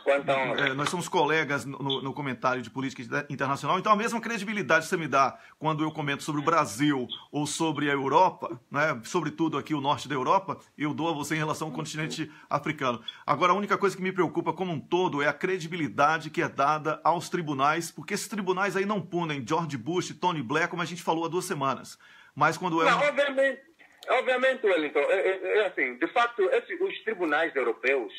Quanta honra. Nós somos colegas no comentário de política internacional, então a mesma credibilidade que você me dá quando eu comento sobre o Brasil ou sobre a Europa, né, sobretudo aqui o norte da Europa, eu dou a você em relação ao continente africano. Agora, a única coisa que me preocupa como um todo é a credibilidade que é dada aos tribunais, porque esses tribunais aí não punem George Bush e Tony Blair, como a gente falou há 2 semanas. Mas quando Obviamente, Wellington, assim, de facto, os tribunais europeus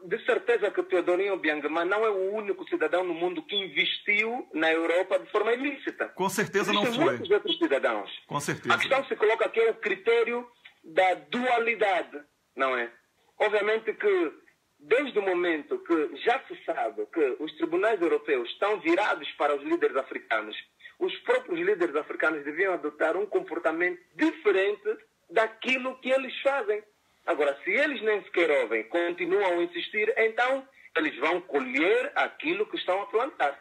De certeza que o Teodorinho Obiangema não é o único cidadão no mundo que investiu na Europa de forma ilícita. Com certeza não Existem foi. muitos outros cidadãos. Com certeza. A questão que se coloca aqui é o critério da dualidade, não é? Obviamente que, desde o momento que já se sabe que os tribunais europeus estão virados para os líderes africanos, os próprios líderes africanos deviam adotar um comportamento diferente daquilo que eles fazem. Agora, se eles nem sequer ouvem, continuam a insistir, então eles vão colher aquilo que estão a plantar.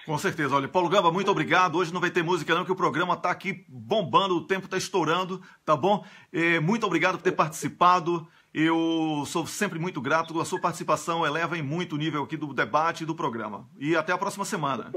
Com certeza. Olha, Paulo Gamba, muito obrigado. Hoje não vai ter música não, que o programa está aqui bombando, o tempo está estourando, tá bom? Muito obrigado por ter participado. Eu sou sempre muito grato. A sua participação eleva em muito o nível aqui do debate e do programa. E até a próxima semana.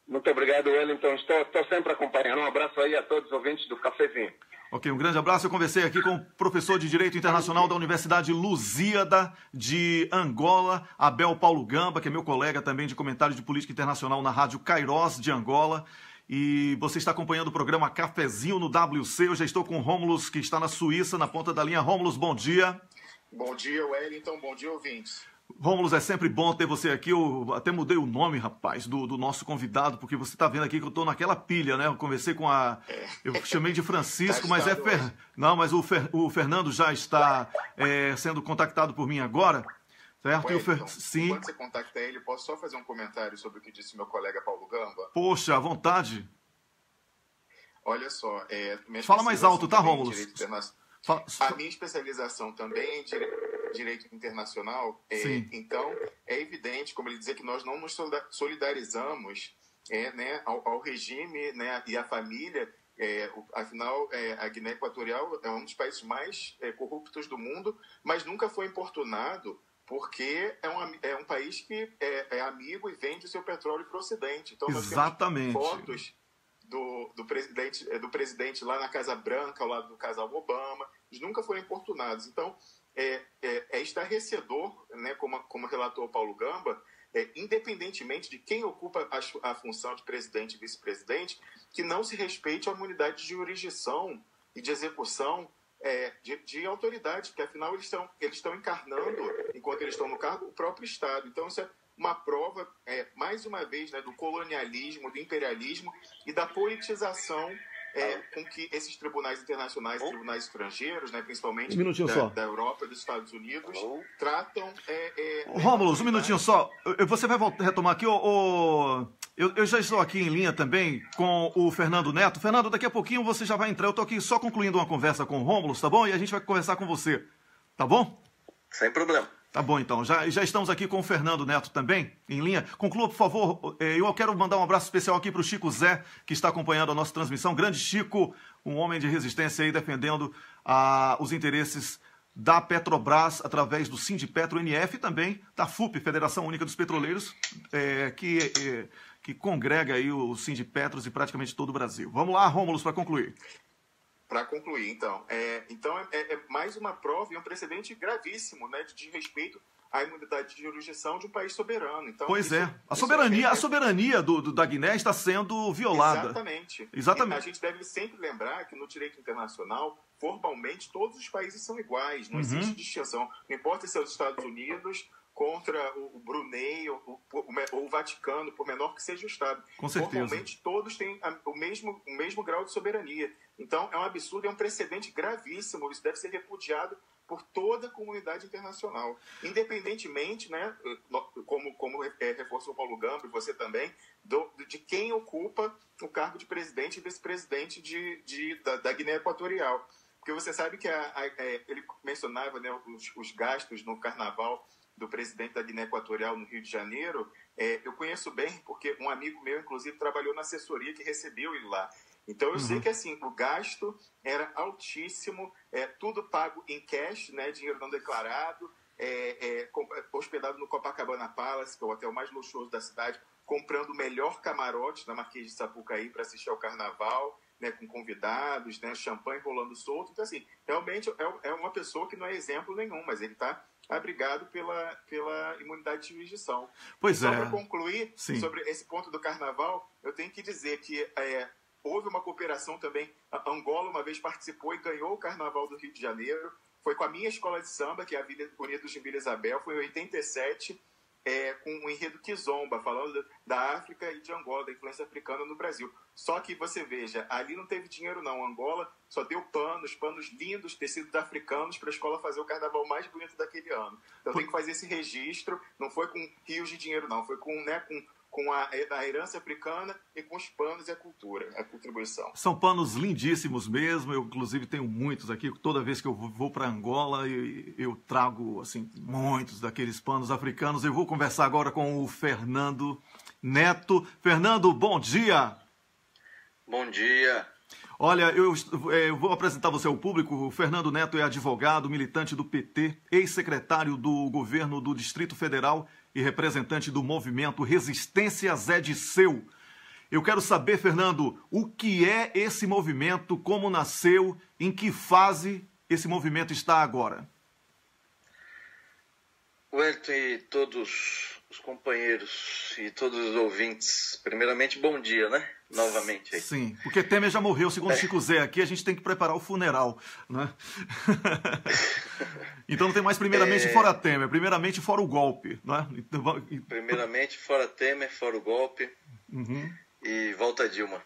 Muito obrigado, Wellington. Estou sempre acompanhando. Um abraço aí a todos os ouvintes do Cafezinho. Ok, um grande abraço. Eu conversei aqui com o professor de Direito Internacional da Universidade Lusíada de Angola, Abel Paulo Gamba, que é meu colega também de comentário de política internacional na Rádio Kairos de Angola. E você está acompanhando o programa Cafezinho no WC. Eu já estou com o Rômulus, que está na Suíça, na ponta da linha. Rômulus, bom dia. Bom dia, Wellington. Bom dia, ouvintes. Rômulus, é sempre bom ter você aqui. Eu até mudei o nome, rapaz, do nosso convidado, porque você está vendo aqui que eu estou naquela pilha, né? Eu conversei com a... Eu chamei de Francisco, mas Não, mas o Fernando já está sendo contactado por mim agora, certo? Wellington, Sim. Enquanto você contacta ele, posso só fazer um comentário sobre o que disse meu colega Paulo Gamba? Poxa, à vontade. Olha só... Fala mais alto, tá, Rômulus? A minha especialização também é em direito internacional, então é evidente, como ele dizia, que nós não nos solidarizamos né, ao regime, né, e à família. Afinal, a Guiné Equatorial é um dos países mais corruptos do mundo, mas nunca foi importunado porque é um país que é amigo e vende o seu petróleo para o Ocidente. Então, nós Exatamente. temos fotos do presidente lá na Casa Branca, ao lado do casal Obama. Eles nunca foram importunados. Então, é estarrecedor, né, como relatou o Paulo Gamba, independentemente de quem ocupa a função de presidente e vice-presidente, que não se respeite a imunidade de jurisdição e de execução de autoridade, porque afinal eles estão encarnando, enquanto eles estão no cargo, o próprio Estado. Então, isso é uma prova, mais uma vez, né, do colonialismo, do imperialismo e da politização com que esses tribunais internacionais, tribunais estrangeiros, né, principalmente da Europa e dos Estados Unidos, tratam... Rômulus, um minutinho só. Você vai retomar aqui, eu já estou aqui em linha também com o Fernando Neto. Fernando, daqui a pouquinho você já vai entrar. Eu estou aqui só concluindo uma conversa com o Rômulus, tá bom? E a gente vai conversar com você, tá bom? Sem problema. Tá bom, então. Já estamos aqui com o Fernando Neto também, em linha. Conclua, por favor. Eu quero mandar um abraço especial aqui para o Chico Zé, que está acompanhando a nossa transmissão. Grande Chico, um homem de resistência aí, defendendo os interesses da Petrobras através do Sindipetro-NF e também da FUP, Federação Única dos Petroleiros, que congrega aí os Sindipetros e praticamente todo o Brasil. Vamos lá, Rômulus, para concluir. Para concluir, então, é mais uma prova e um precedente gravíssimo, né, de desrespeito à imunidade de jurisdição de um país soberano. Então, pois a soberania da Guiné está sendo violada. Exatamente. A gente deve sempre lembrar que no direito internacional, formalmente, todos os países são iguais, não existe distinção. Não importa se é os Estados Unidos contra o Brunei ou o Vaticano, por menor que seja o Estado. Com certeza. Formalmente, todos têm o mesmo grau de soberania. Então, é um absurdo, é um precedente gravíssimo. Isso deve ser repudiado por toda a comunidade internacional. Independentemente, né, como reforçou o Paulo Gamba e você também, de quem ocupa o cargo de presidente e vice-presidente da Guiné Equatorial. Porque você sabe que ele mencionava, né, os gastos no carnaval do presidente da Guiné Equatorial no Rio de Janeiro. Eu conheço bem, porque um amigo meu, inclusive, trabalhou na assessoria que recebeu ele lá. Então, eu sei que assim, o gasto era altíssimo, tudo pago em cash, né, dinheiro não declarado, hospedado no Copacabana Palace, que é o hotel mais luxuoso da cidade, comprando o melhor camarote na Marquês de Sapucaí para assistir ao carnaval, né, com convidados, né, champanhe rolando solto. Então, assim, realmente é uma pessoa que não é exemplo nenhum, mas ele está abrigado pela imunidade de jurisdição. Pois Só para concluir, sim, sobre esse ponto do carnaval, eu tenho que dizer que houve uma cooperação também. A Angola uma vez participou e ganhou o Carnaval do Rio de Janeiro. foi com a minha escola de samba, que é a Unidos de Vila Isabel, foi em 87, com o enredo Kizomba, falando da África e de Angola, da influência africana no Brasil. Só que você veja, ali não teve dinheiro não. Angola só deu panos lindos, tecidos africanos, para a escola fazer o carnaval mais bonito daquele ano. Então tem que fazer esse registro, não foi com rios de dinheiro não, foi com a herança africana e com os panos e a cultura, a contribuição. São panos lindíssimos mesmo, eu inclusive tenho muitos aqui, toda vez que eu vou para Angola eu trago assim, muitos daqueles panos africanos. Eu vou conversar agora com o Fernando Neto. Fernando, bom dia! Bom dia! Olha, eu vou apresentar você ao público. O Fernando Neto é advogado, militante do PT, ex-secretário do governo do Distrito Federal e representante do movimento Resistência Zé Dirceu. Eu quero saber, Fernando, o que é esse movimento, como nasceu, em que fase esse movimento está agora? Wellington e todos os companheiros e todos os ouvintes, primeiramente, bom dia, né? Novamente aí. Sim, porque Temer já morreu, segundo Chico Zé, aqui a gente tem que preparar o funeral, né? Então não tem mais primeiramente fora Temer, primeiramente fora o golpe, né? Primeiramente fora Temer, fora o golpe, e volta Dilma.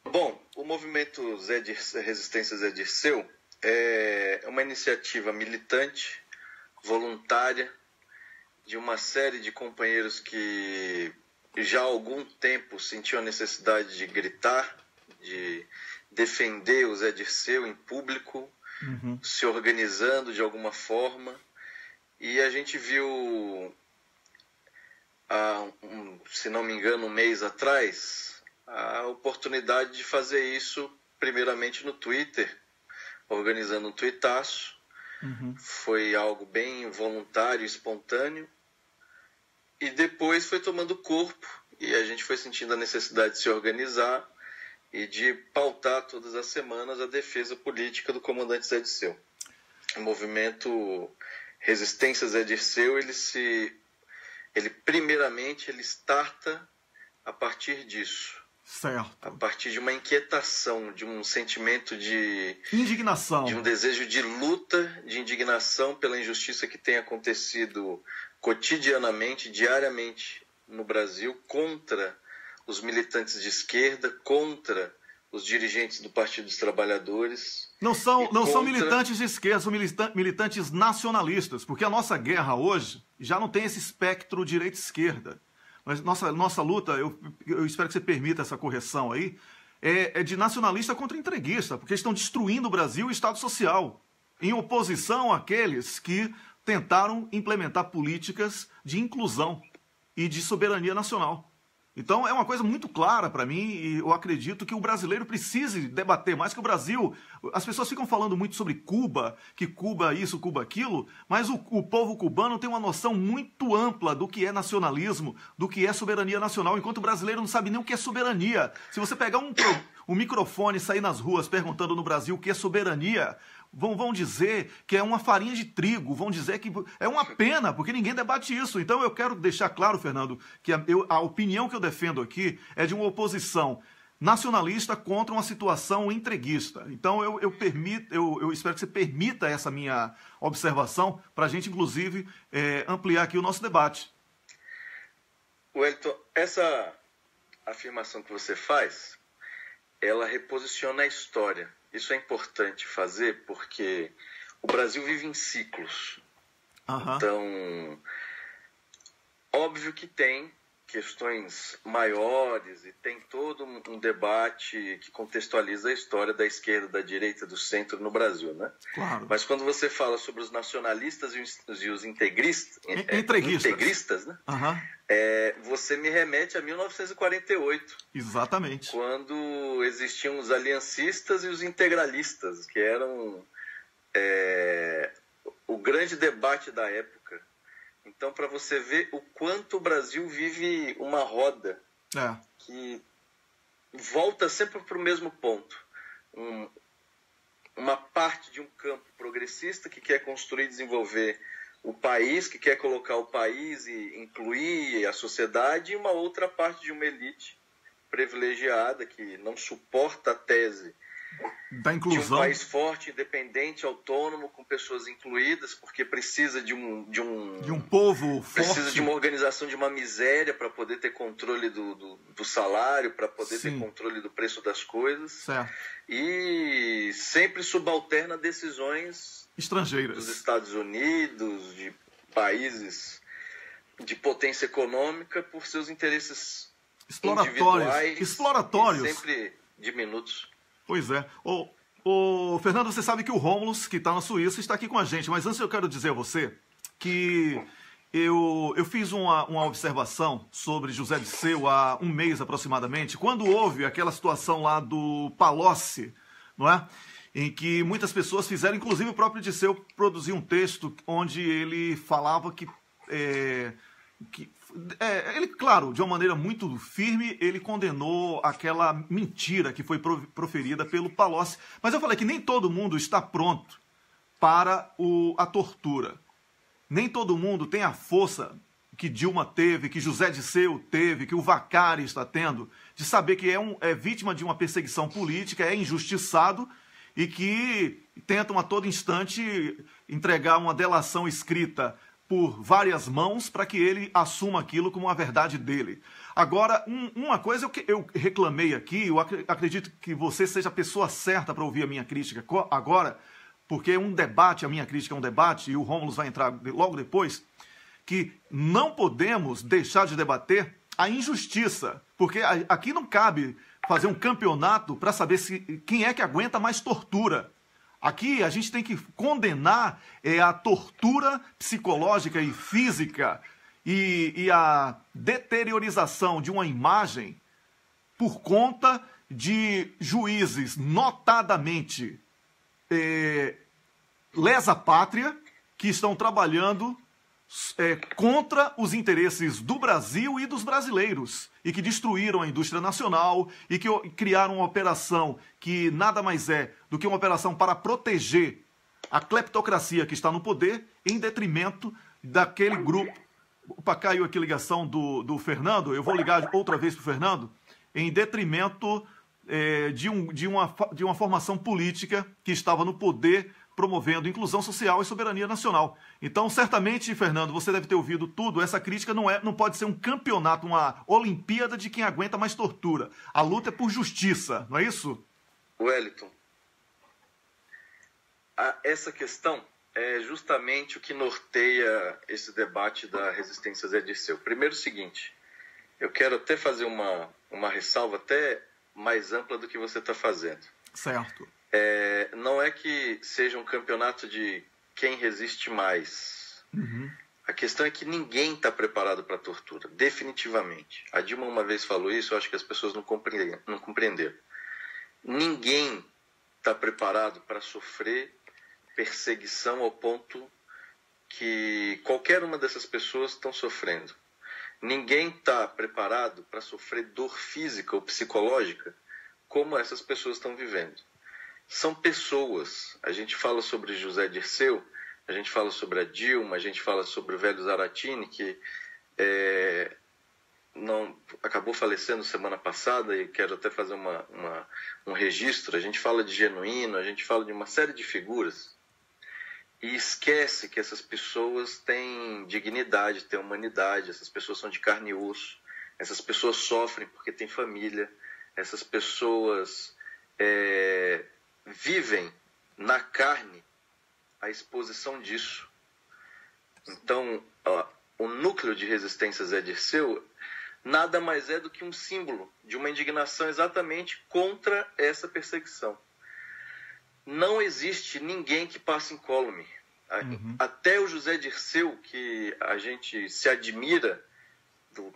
Bom, o movimento Resistência Zé Dirceu é uma iniciativa militante, voluntária, de uma série de companheiros que já há algum tempo sentiam a necessidade de gritar, de defender o Zé Dirceu em público, se organizando de alguma forma. E a gente viu, se não me engano, um mês atrás, a oportunidade de fazer isso primeiramente no Twitter, organizando um tuitaço. Foi algo bem voluntário, espontâneo. E depois foi tomando corpo e a gente foi sentindo a necessidade de se organizar e de pautar todas as semanas a defesa política do comandante Zé Dirceu. O movimento Resistência Zé Dirceu, ele primeiramente starta a partir disso. Certo. A partir de uma inquietação, de um sentimento de indignação, de um desejo de luta, de indignação pela injustiça que tem acontecido cotidianamente, diariamente no Brasil, contra os militantes de esquerda, contra os dirigentes do Partido dos Trabalhadores. Não são militantes de esquerda, são militantes nacionalistas, porque a nossa guerra hoje já não tem esse espectro direita-esquerda. Mas nossa luta, eu espero que você permita essa correção aí, é de nacionalista contra entreguista, porque estão destruindo o Brasil e o Estado Social, em oposição àqueles que tentaram implementar políticas de inclusão e de soberania nacional. Então é uma coisa muito clara para mim e eu acredito que o brasileiro precise debater mais, que o Brasil, as pessoas ficam falando muito sobre Cuba, que Cuba isso, Cuba aquilo, mas o povo cubano tem uma noção muito ampla do que é nacionalismo, do que é soberania nacional, enquanto o brasileiro não sabe nem o que é soberania. Se você pegar um microfone e sair nas ruas perguntando no Brasil o que é soberania, vão dizer que é uma farinha de trigo, vão dizer que é uma pena, porque ninguém debate isso. Então eu quero deixar claro, Fernando, que a opinião que eu defendo aqui é de uma oposição nacionalista contra uma situação entreguista. Então eu espero que você permita essa minha observação para a gente, inclusive, ampliar aqui o nosso debate. Wellington, essa afirmação que você faz, ela reposiciona a história. Isso é importante fazer porque o Brasil vive em ciclos. Então, óbvio que tem questões maiores e tem todo um debate que contextualiza a história da esquerda, da direita, do centro no Brasil, né? Claro. Mas quando você fala sobre os nacionalistas e os entreguistas, né? Você me remete a 1948. Exatamente. Quando existiam os aliancistas e os integralistas, que eram o grande debate da época. Então, para você ver o quanto o Brasil vive uma roda que volta sempre para o mesmo ponto. Uma parte de um campo progressista que quer construir e desenvolver o país, que quer colocar o país e incluir a sociedade, e uma outra parte de uma elite privilegiada que não suporta a tese da inclusão. De um país forte, independente, autônomo, com pessoas incluídas, porque precisa de um povo forte. Precisa de uma organização de uma miséria para poder ter controle do salário, para poder ter controle do preço das coisas. Certo. E sempre subalterna decisões estrangeiras dos Estados Unidos, de países de potência econômica, por seus interesses exploratórios. Sempre diminutos. Pois é. Ô, Fernando, você sabe que o Rômulus, que está na Suíça, está aqui com a gente. Mas antes eu quero dizer a você que eu fiz uma observação sobre José Disseu há um mês aproximadamente, quando houve aquela situação lá do Palocci, não é? Em que muitas pessoas fizeram, inclusive o próprio Disseu produziu um texto onde ele falava que ele, claro, de uma maneira muito firme, ele condenou aquela mentira que foi proferida pelo Palocci. Mas eu falei que nem todo mundo está pronto para a tortura. Nem todo mundo tem a força que Dilma teve, que José Disseu teve, que o Vacari está tendo, de saber que é vítima de uma perseguição política, é injustiçado e que tentam a todo instante entregar uma delação escrita por várias mãos para que ele assuma aquilo como a verdade dele. Agora, uma coisa que eu reclamei aqui, eu acredito que você seja a pessoa certa para ouvir a minha crítica agora, porque é um debate, a minha crítica é um debate, e o Rômulus vai entrar logo depois, que não podemos deixar de debater a injustiça, porque aqui não cabe fazer um campeonato para saber quem é que aguenta mais tortura. Aqui a gente tem que condenar a tortura psicológica e física e a deteriorização de uma imagem por conta de juízes notadamente lesa-pátria que estão trabalhando contra os interesses do Brasil e dos brasileiros e que destruíram a indústria nacional e que criaram uma operação que nada mais é do que uma operação para proteger a cleptocracia que está no poder em detrimento daquele grupo. Opa, caiu aqui a ligação do Fernando, eu vou ligar outra vez para o Fernando, em detrimento de uma formação política que estava no poder promovendo inclusão social e soberania nacional. Então, certamente, Fernando, você deve ter ouvido tudo. Essa crítica não pode ser um campeonato, uma Olimpíada de quem aguenta mais tortura. A luta é por justiça, não é isso? Wellington, essa questão é justamente o que norteia esse debate da resistência Zé Dirceu. Primeiro, o seguinte, eu quero até fazer uma ressalva até mais ampla do que você está fazendo. Certo. Não é que seja um campeonato de quem resiste mais. Uhum. A questão é que ninguém está preparado para a tortura, definitivamente. A Dilma uma vez falou isso, eu acho que as pessoas não compreenderam. Ninguém está preparado para sofrer perseguição ao ponto que qualquer uma dessas pessoas estão sofrendo. Ninguém está preparado para sofrer dor física ou psicológica como essas pessoas estão vivendo. São pessoas. A gente fala sobre José Dirceu, a gente fala sobre a Dilma, a gente fala sobre o velho Zaratini, que acabou falecendo semana passada, e quero até fazer um registro. A gente fala de Genuíno, a gente fala de uma série de figuras, e esquece que essas pessoas têm dignidade, têm humanidade, essas pessoas são de carne e osso, essas pessoas sofrem porque têm família, essas pessoas vivem na carne a exposição disso. Então, o núcleo de resistência Zé Dirceu nada mais é do que um símbolo de uma indignação exatamente contra essa perseguição. Não existe ninguém que passe incólume. Uhum. Até o José Dirceu, que a gente se admira do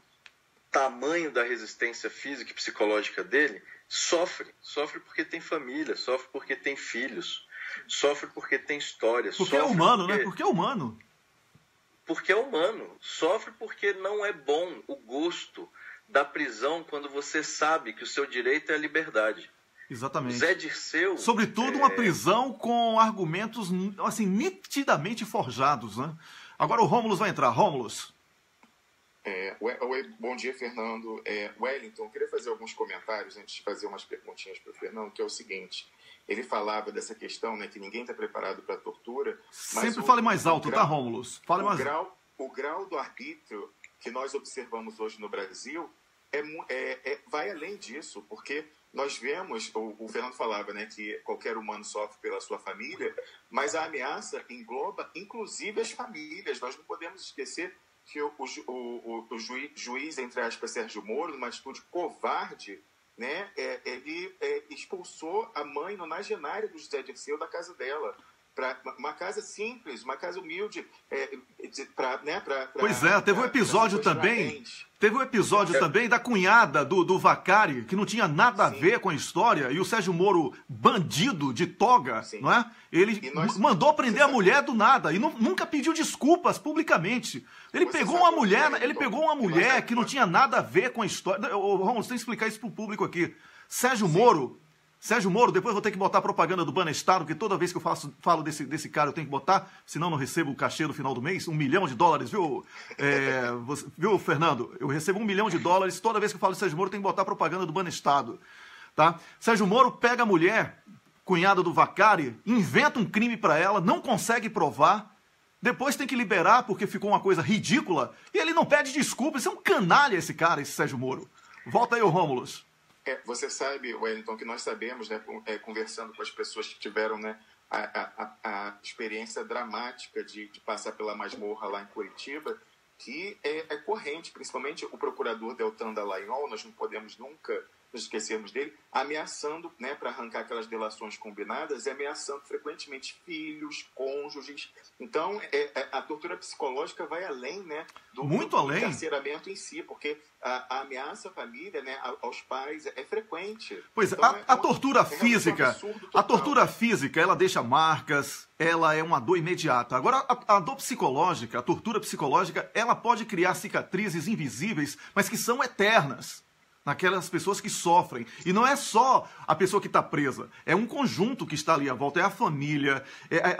tamanho da resistência física e psicológica dele, sofre porque tem família, sofre porque tem filhos, sofre porque tem história. Porque é humano, né? Porque é humano. Porque é humano. Sofre porque não é bom o gosto da prisão quando você sabe que o seu direito é a liberdade. Exatamente. O Zé Dirceu... Sobretudo uma prisão com argumentos assim, nitidamente forjados, né? Agora o Rômulus vai entrar. Rômulus. Bom dia, Fernando. Wellington, eu queria fazer alguns comentários antes de fazer umas perguntinhas para o Fernando, que é o seguinte. ele falava dessa questão, né, que ninguém está preparado para a tortura. Sempre fale mais alto, tá, Rômulus? Fale mais alto. O grau do arbítrio que nós observamos hoje no Brasil vai além disso, porque nós vemos, o Fernando falava, né, que qualquer humano sofre pela sua família, mas a ameaça engloba inclusive as famílias. Nós não podemos esquecer que o juiz, entre aspas, Sérgio Moro, numa atitude covarde, né, ele expulsou a mãe nonagenária do José Dirceu da casa dela, para uma casa simples, uma casa humilde, Pois é, teve um episódio também. Teve um episódio também da cunhada do Vacari, que não tinha nada a ver com a história, e o Sérgio Moro, bandido de toga, não é? Ele mandou prender a mulher do nada e nunca pediu desculpas publicamente. Ele pegou uma mulher que não tinha nada a ver com a história. Vamos, tem que explicar isso pro público aqui. Sérgio Moro, depois eu vou ter que botar propaganda do Banestado, porque toda vez que eu falo desse cara eu tenho que botar, senão não recebo o cachê no final do mês, $1 milhão, viu? Viu, Fernando? Eu recebo $1 milhão, toda vez que eu falo de Sérgio Moro eu tenho que botar propaganda do Banestado, tá? Sérgio Moro pega a mulher, cunhada do Vacari, inventa um crime para ela, não consegue provar, depois tem que liberar porque ficou uma coisa ridícula, e ele não pede desculpa. Isso é um canalha esse cara, esse Sérgio Moro. Volta aí, Rômulus. Você sabe, Wellington, que nós sabemos, né, conversando com as pessoas que tiveram, né, a experiência dramática de passar pela masmorra lá em Curitiba, que é corrente, principalmente o procurador Deltan Dallagnol, nós não podemos nunca nos esquecermos dele, ameaçando, né, para arrancar aquelas delações combinadas, e ameaçando frequentemente filhos, cônjuges. Então, a tortura psicológica vai além, né, do encarceramento em si, porque a ameaça à família, né, aos pais é frequente. Pois então, a tortura física, ela deixa marcas, ela é uma dor imediata. Agora, a dor psicológica, a tortura psicológica, ela pode criar cicatrizes invisíveis, mas que são eternas naquelas pessoas que sofrem. E não é só a pessoa que está presa, é um conjunto que está ali à volta, é a família,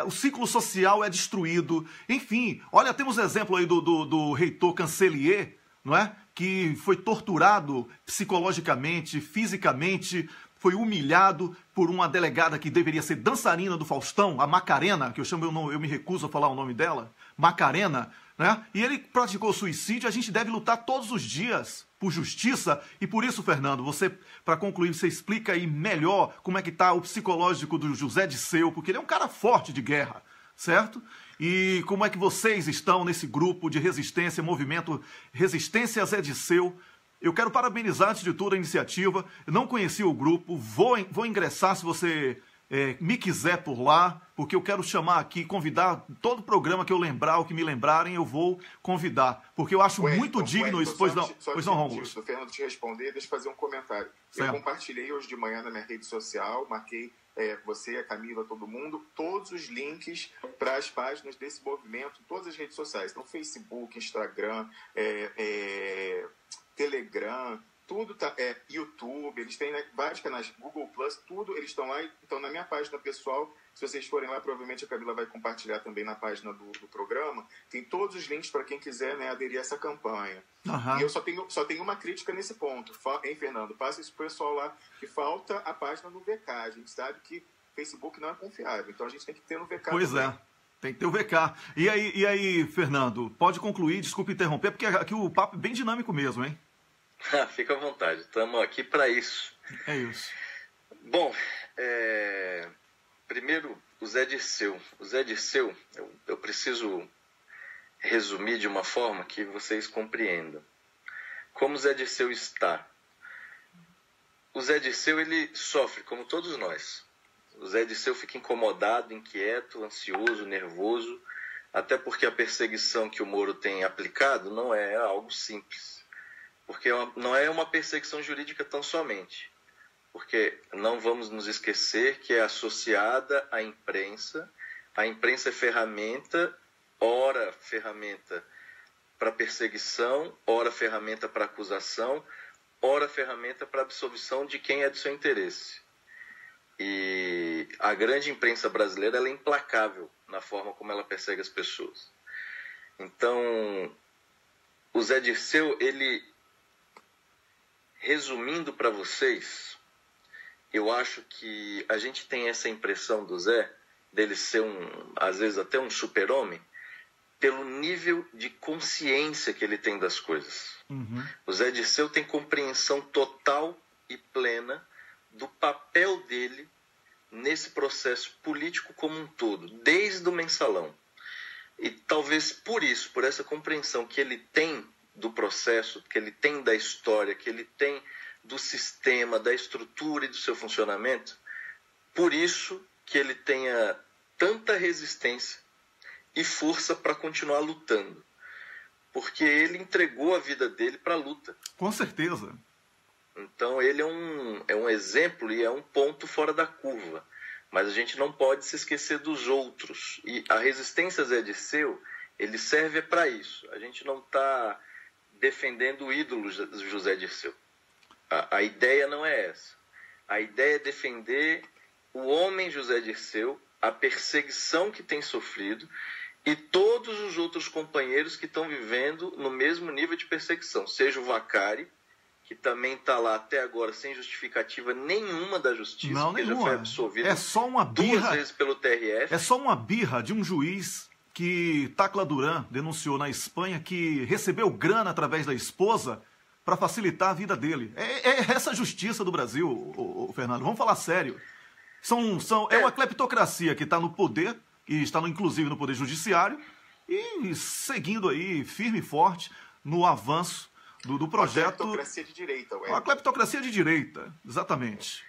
o ciclo social é destruído. Enfim, olha, temos exemplo aí do reitor Cancelier, não é? Que foi torturado psicologicamente, fisicamente, foi humilhado por uma delegada que deveria ser dançarina do Faustão, a Macarena, que eu me recuso a falar o nome dela, Macarena, né? E ele praticou suicídio. A gente deve lutar todos os dias por justiça, e por isso, Fernando, você, para concluir, você explica aí melhor como é que está o psicológico do José Dirceu, porque ele é um cara forte de guerra, certo? E como é que vocês estão nesse grupo de resistência, movimento Resistência Zé Dirceu? Eu quero parabenizar, antes de tudo, a iniciativa. Eu não conhecia o grupo, vou ingressar se você me quiser por lá, porque eu quero chamar aqui, convidar todo programa que eu lembrar, o que me lembrarem, eu vou convidar, porque eu acho muito digno isso. Pois não, Rômulus. Se o Fernando te responder, deixa eu fazer um comentário. Certo. Eu compartilhei hoje de manhã na minha rede social, marquei você, a Camila, todo mundo, todos os links para as páginas desse movimento, todas as redes sociais. Então, Facebook, Instagram, Telegram, tudo tá, YouTube, eles têm, né, vários canais, Google Plus, tudo, eles estão lá. Então, na minha página pessoal, se vocês forem lá, provavelmente a Camila vai compartilhar também na página do programa, tem todos os links para quem quiser, né, aderir a essa campanha. Uhum. E eu só tenho uma crítica nesse ponto, hein, Fernando? Passa isso pro pessoal lá, que falta a página do VK. A gente sabe que Facebook não é confiável, então a gente tem que ter no VK. Pois também. Tem que ter o VK. E aí, Fernando, pode concluir, desculpe interromper, porque aqui o papo é bem dinâmico mesmo, hein? Fica à vontade, estamos aqui para isso. É isso. Bom, primeiro, o Zé Dirceu. O Zé Dirceu, eu preciso resumir de uma forma que vocês compreendam. Como o Zé Dirceu está? O Zé Dirceu, ele sofre, como todos nós. O Zé Dirceu fica incomodado, inquieto, ansioso, nervoso, até porque a perseguição que o Moro tem aplicado não é algo simples. Porque não é uma perseguição jurídica tão somente. Porque não vamos nos esquecer que é associada à imprensa. A imprensa é ferramenta, ora ferramenta para perseguição, ora ferramenta para acusação, ora ferramenta para absolvição de quem é do seu interesse. E a grande imprensa brasileira, ela é implacável na forma como ela persegue as pessoas. Então, o Zé Dirceu, ele... Resumindo para vocês, eu acho que a gente tem essa impressão do Zé, dele ser às vezes até um super-homem, pelo nível de consciência que ele tem das coisas. Uhum. O Zé Dirceu tem compreensão total e plena do papel dele nesse processo político como um todo, desde o mensalão. E talvez por isso, por essa compreensão que ele tem do processo, que ele tem da história, que ele tem do sistema, da estrutura e do seu funcionamento, por isso que ele tenha tanta resistência e força para continuar lutando. Porque ele entregou a vida dele para a luta. Com certeza. Então ele é um exemplo e é um ponto fora da curva. Mas a gente não pode se esquecer dos outros. E a resistência Zé Dirceu, ele serve para isso. A gente não está defendendo o ídolo José Dirceu. A ideia não é essa. A ideia é defender o homem José Dirceu, a perseguição que tem sofrido e todos os outros companheiros que estão vivendo no mesmo nível de perseguição. Seja o Vacari, que também está lá até agora sem justificativa nenhuma da justiça, não, que nenhuma. já foi absolvido é só uma birra, 2 vezes pelo TRF. É só uma birra de um juiz que Tacla Duran denunciou na Espanha que recebeu grana através da esposa para facilitar a vida dele. É essa justiça do Brasil, o Fernando. Vamos falar sério. É uma cleptocracia que está no poder, e está inclusive no poder judiciário, e seguindo aí firme e forte no avanço do projeto. Uma cleptocracia de direita, ué. Uma cleptocracia de direita, exatamente.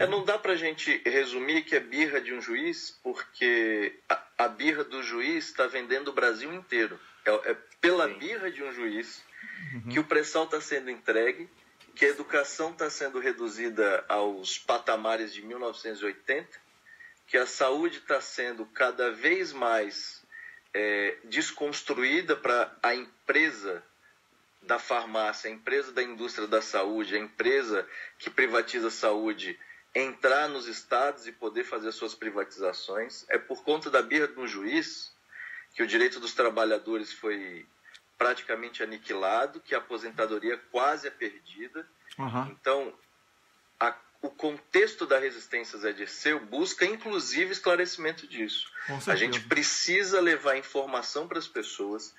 Não dá pra gente resumir que é birra de um juiz, porque a birra do juiz está vendendo o Brasil inteiro. É pela birra de um juiz que o pré-sal está sendo entregue, que a educação está sendo reduzida aos patamares de 1980, que a saúde está sendo cada vez mais desconstruída para a empresa da farmácia, a empresa da indústria da saúde, a empresa que privatiza a saúde entrar nos estados e poder fazer suas privatizações. É por conta da birra de um juiz que o direito dos trabalhadores foi praticamente aniquilado, que a aposentadoria quase é perdida. Uhum. Então, o contexto da resistência Zé Dirceu busca, inclusive, esclarecimento disso. A gente precisa levar informação para as pessoas,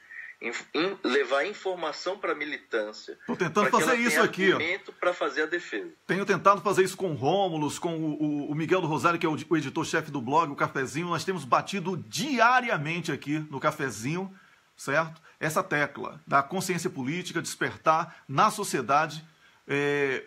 levar informação para a militância. Estou tentando fazer isso aqui, para fazer a defesa. Tenho tentado fazer isso com o Rômulus, com o Miguel do Rosário, que é o editor-chefe do blog, o Cafezinho. Nós temos batido diariamente aqui no Cafezinho, certo? Essa tecla da consciência política, despertar na sociedade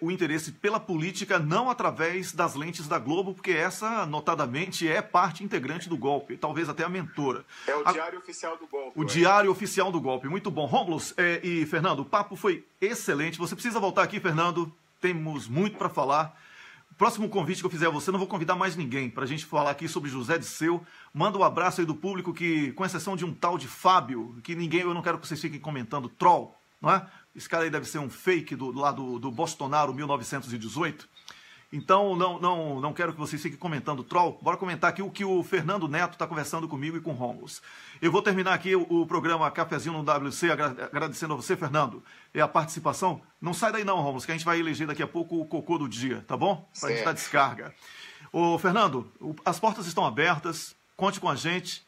o interesse pela política, não através das lentes da Globo, porque essa, notadamente, é parte integrante do golpe, talvez até a mentora. É o Diário Oficial do Golpe. O Diário Oficial do Golpe, muito bom. Rômulus e Fernando, o papo foi excelente. Você precisa voltar aqui, Fernando, temos muito para falar. O próximo convite que eu fizer a você, não vou convidar mais ninguém para a gente falar aqui sobre José Dirceu. Manda um abraço aí do público, que, com exceção de um tal de Fábio, que eu não quero que vocês fiquem comentando, troll, não é? Esse cara aí deve ser um fake do Bolsonaro 1918. Então, não quero que vocês fiquem comentando troll. Bora comentar aqui o que o Fernando Neto está conversando comigo e com o Rômulus. Eu vou terminar aqui o programa Cafezinho no WC, agradecendo a você, Fernando, e a participação. Não sai daí não, Rômulus, que a gente vai eleger daqui a pouco o cocô do dia, tá bom? Pra gente dar descarga. Ô, Fernando, as portas estão abertas, conte com a gente.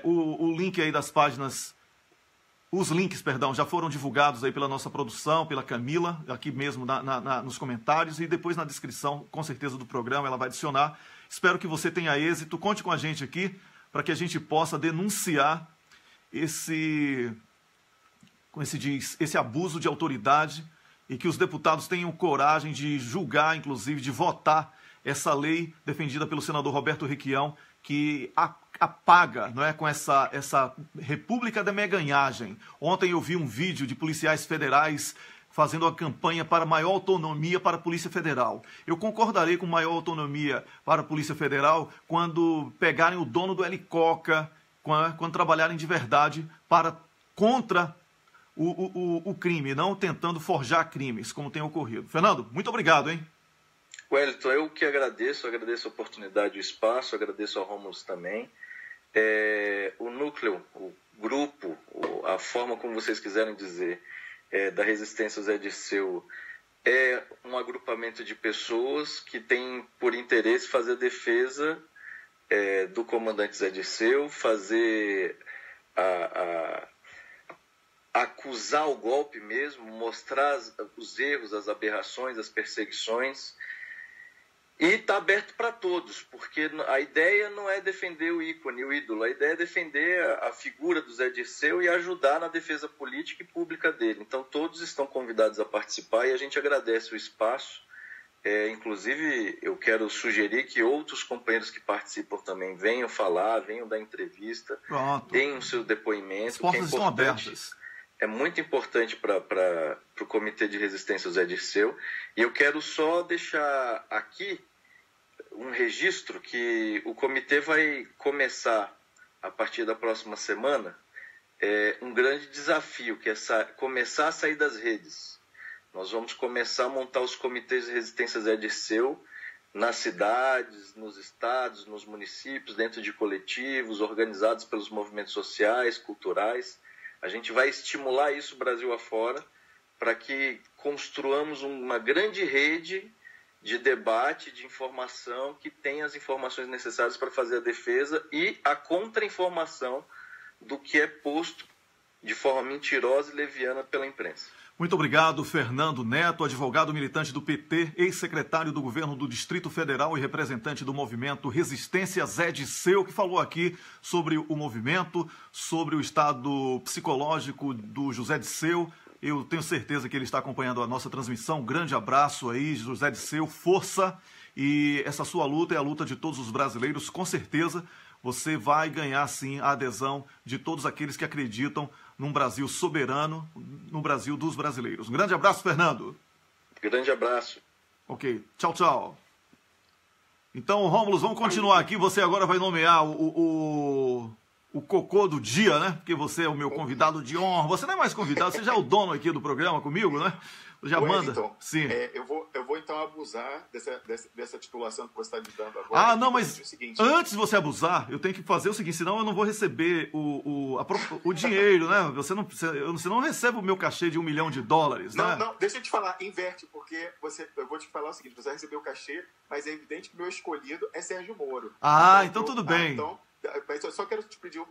O link aí das páginas... Os links, perdão, já foram divulgados aí pela nossa produção, pela Camila, aqui mesmo nos comentários, e depois na descrição, com certeza, do programa, ela vai adicionar. Espero que você tenha êxito. Conte com a gente aqui para que a gente possa denunciar esse abuso de autoridade e que os deputados tenham coragem de julgar, inclusive, de votar essa lei defendida pelo senador Roberto Requião, que apaga, não é, com essa república da meganhagem. Ontem eu vi um vídeo de policiais federais fazendo uma campanha para maior autonomia para a Polícia Federal. Eu concordarei com maior autonomia para a Polícia Federal quando pegarem o dono do Helicoca, quando trabalharem de verdade contra o crime, não tentando forjar crimes, como tem ocorrido. Fernando, muito obrigado, hein? Wellington, eu que agradeço a oportunidade, o espaço, agradeço ao Rômulus também. O núcleo, o grupo, a forma como vocês quiserem dizer, da resistência Zé Dirceu é um agrupamento de pessoas que tem por interesse fazer a defesa do comandante Zé Dirceu, fazer acusar o golpe mesmo, mostrar os erros, as aberrações, as perseguições. E está aberto para todos, porque a ideia não é defender o ícone, o ídolo, a ideia é defender a figura do Zé Dirceu e ajudar na defesa política e pública dele. Então todos estão convidados a participar e a gente agradece o espaço. Inclusive eu quero sugerir que outros companheiros que participam também venham falar, venham dar entrevista, deem o seu depoimento. As portas estão abertas. É muito importante para o Comitê de Resistência ao Zé Dirceu. E eu quero só deixar aqui um registro que o comitê vai começar, a partir da próxima semana, um grande desafio, que é começar a sair das redes. Nós vamos começar a montar os comitês de resistência Zé Dirceu nas cidades, nos estados, nos municípios, dentro de coletivos, organizados pelos movimentos sociais, culturais. A gente vai estimular isso Brasil afora para que construamos uma grande rede de debate, de informação, que tenha as informações necessárias para fazer a defesa e a contra-informação do que é posto de forma mentirosa e leviana pela imprensa. Muito obrigado, Fernando Neto, advogado militante do PT, ex-secretário do governo do Distrito Federal e representante do movimento Resistência Zé Dirceu, que falou aqui sobre o movimento, sobre o estado psicológico do José Dirceu. Eu tenho certeza que ele está acompanhando a nossa transmissão. Um grande abraço aí, José Dirceu, força. E essa sua luta é a luta de todos os brasileiros, com certeza. Você vai ganhar, sim, a adesão de todos aqueles que acreditam num Brasil soberano, no Brasil dos brasileiros. Um grande abraço, Fernando. Grande abraço. Ok, tchau, tchau. Então, Rômulo, vamos continuar aqui. Você agora vai nomear o cocô do dia, né? Porque você é o meu convidado de honra. Você não é mais convidado, você já é o dono aqui do programa comigo, né? Já manda. Então, sim. Eu vou então abusar dessa titulação que você está me dando agora. Ah, não, mas antes de você abusar, eu tenho que fazer o seguinte, senão eu não vou receber o dinheiro, né? Você não recebe o meu cachê de $1 milhão, né? Não, deixa eu te falar, inverte, porque eu vou te falar o seguinte, você vai receber o cachê, mas é evidente que o meu escolhido é Sérgio Moro. Então tudo bem. Mas eu só quero te pedir,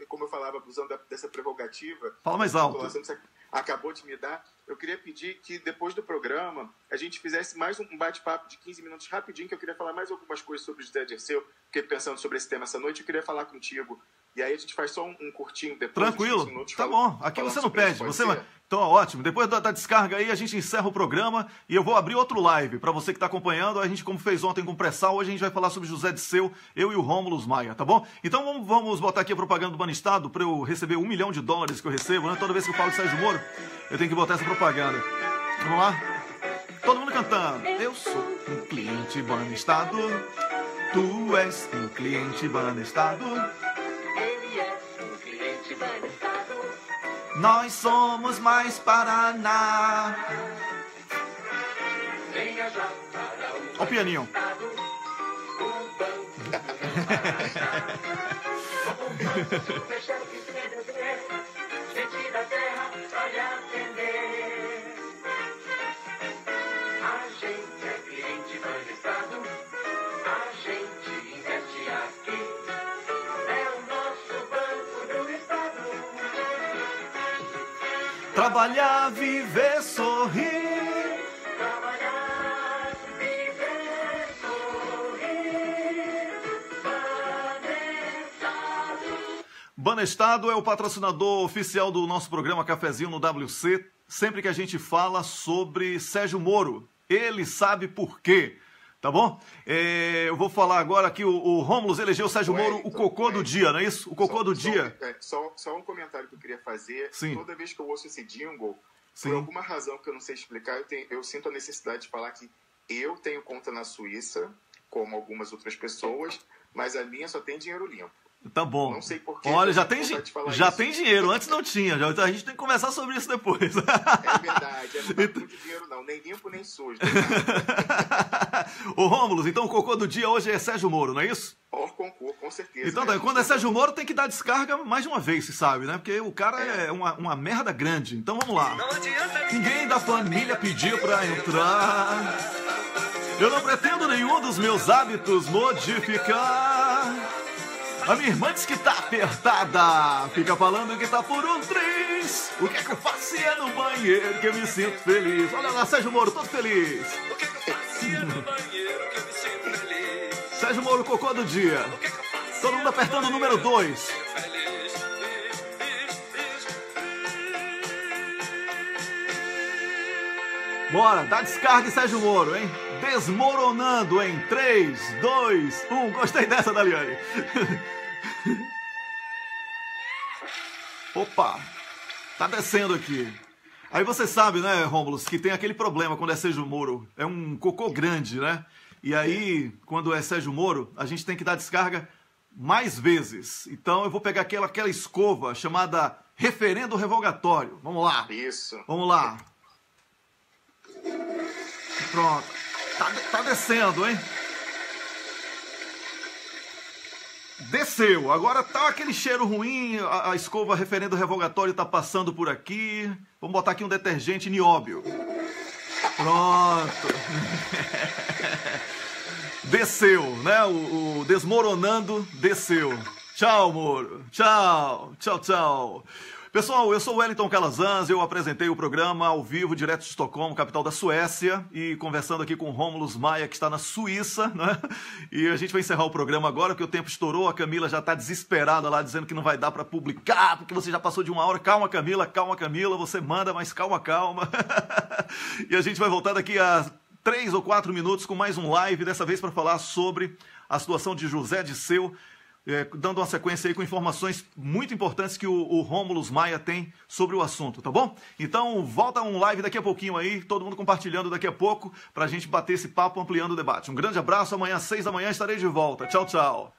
como eu falava, abusando dessa prerrogativa. Fala mais alto. Que você acabou de me dar. Eu queria pedir que depois do programa a gente fizesse mais um bate-papo de 15 minutos rapidinho, que eu queria falar mais algumas coisas sobre o José Dirceu. Fiquei pensando sobre esse tema essa noite, eu queria falar contigo. E aí a gente faz só um curtinho depois. Tranquilo, minutos, tá bom. Aqui você não pede. Então, ótimo. Depois da descarga aí, a gente encerra o programa e eu vou abrir outro live para você que está acompanhando. A gente, como fez ontem com o Pré-Sal, hoje a gente vai falar sobre José Dirceu, eu e o Rômulo Maia, tá bom? Então vamos botar aqui a propaganda do Banestado para eu receber $1 milhão que eu recebo, né? Toda vez que eu falo de Sérgio Moro, eu tenho que botar essa propaganda. Vamos lá? Todo mundo cantando. Eu sou um cliente Banestado, tu és um cliente Banestado. Nós somos mais Paraná. Ó o pianinho. Trabalhar, viver, sorrir. Trabalhar, viver, sorrir. Banestado é o patrocinador oficial do nosso programa Cafezinho no WC. Sempre que a gente fala sobre Sérgio Moro, ele sabe por quê. Tá bom? Eu vou falar agora que o Rômulo elegeu o Sérgio Moro o cocô do dia, não é isso? O cocô do dia. Só um comentário que eu queria fazer. Sim. Toda vez que eu ouço esse jingle, por alguma razão que eu não sei explicar, eu sinto a necessidade de falar que eu tenho conta na Suíça, como algumas outras pessoas, mas a minha só tem dinheiro limpo. Tá bom. Não sei porquê. Olha, já tem dinheiro. Antes não tinha. A gente tem que conversar sobre isso depois. É verdade. Não tá muito dinheiro, não. Nem limpo, nem sujo. Ô, Rômulo, então o cocô do dia hoje é Sérgio Moro, não é isso? Hors concurso, com certeza. Então, quando é Sérgio Moro, tem que dar descarga mais de uma vez, se sabe, né? Porque o cara é uma merda grande. Então, vamos lá. Ninguém da família pediu pra entrar. Eu não pretendo nenhum dos meus hábitos modificar. A minha irmã diz que tá apertada. Fica falando que tá por um triz. O que é que eu faço é no banheiro que eu me sinto feliz. Olha lá, Sérgio Moro, todo feliz. O que é que eu faço no banheiro que eu me sinto feliz? Sérgio Moro, cocô do dia. Todo mundo apertando o número 2. Bora, dá descarga em Sérgio Moro, hein? Desmoronando em 3, 2, 1. Gostei dessa, Daliane. Opa, tá descendo aqui. Aí você sabe, né, Rômulus, que tem aquele problema quando é Sérgio Moro. É um cocô grande, né? E aí, quando é Sérgio Moro, a gente tem que dar descarga mais vezes. Então eu vou pegar aquela escova chamada referendo revogatório. Vamos lá. Isso. Vamos lá. Pronto. Tá descendo, hein? Desceu. Agora tá aquele cheiro ruim. A escova referendo revogatório tá passando por aqui. Vamos botar aqui um detergente nióbio. Pronto. Desceu, né? O desmoronando desceu. Tchau, Moro. Tchau. Tchau, tchau. Pessoal, eu sou o Wellington Calazans, eu apresentei o programa ao vivo, direto de Estocolmo, capital da Suécia, e conversando aqui com o Rômulus Maia, que está na Suíça, né? E a gente vai encerrar o programa agora, porque o tempo estourou, a Camila já está desesperada lá, dizendo que não vai dar para publicar, porque você já passou de 1 hora. Calma, Camila, você manda, mas calma. E a gente vai voltar daqui a 3 ou 4 minutos com mais um live, dessa vez para falar sobre a situação de José Disseu, dando uma sequência aí com informações muito importantes que o Rômulus Maia tem sobre o assunto, tá bom? Então, volta um live daqui a pouquinho aí, todo mundo compartilhando daqui a pouco, pra gente bater esse papo, ampliando o debate. Um grande abraço, amanhã às 6 da manhã estarei de volta. Tchau, tchau.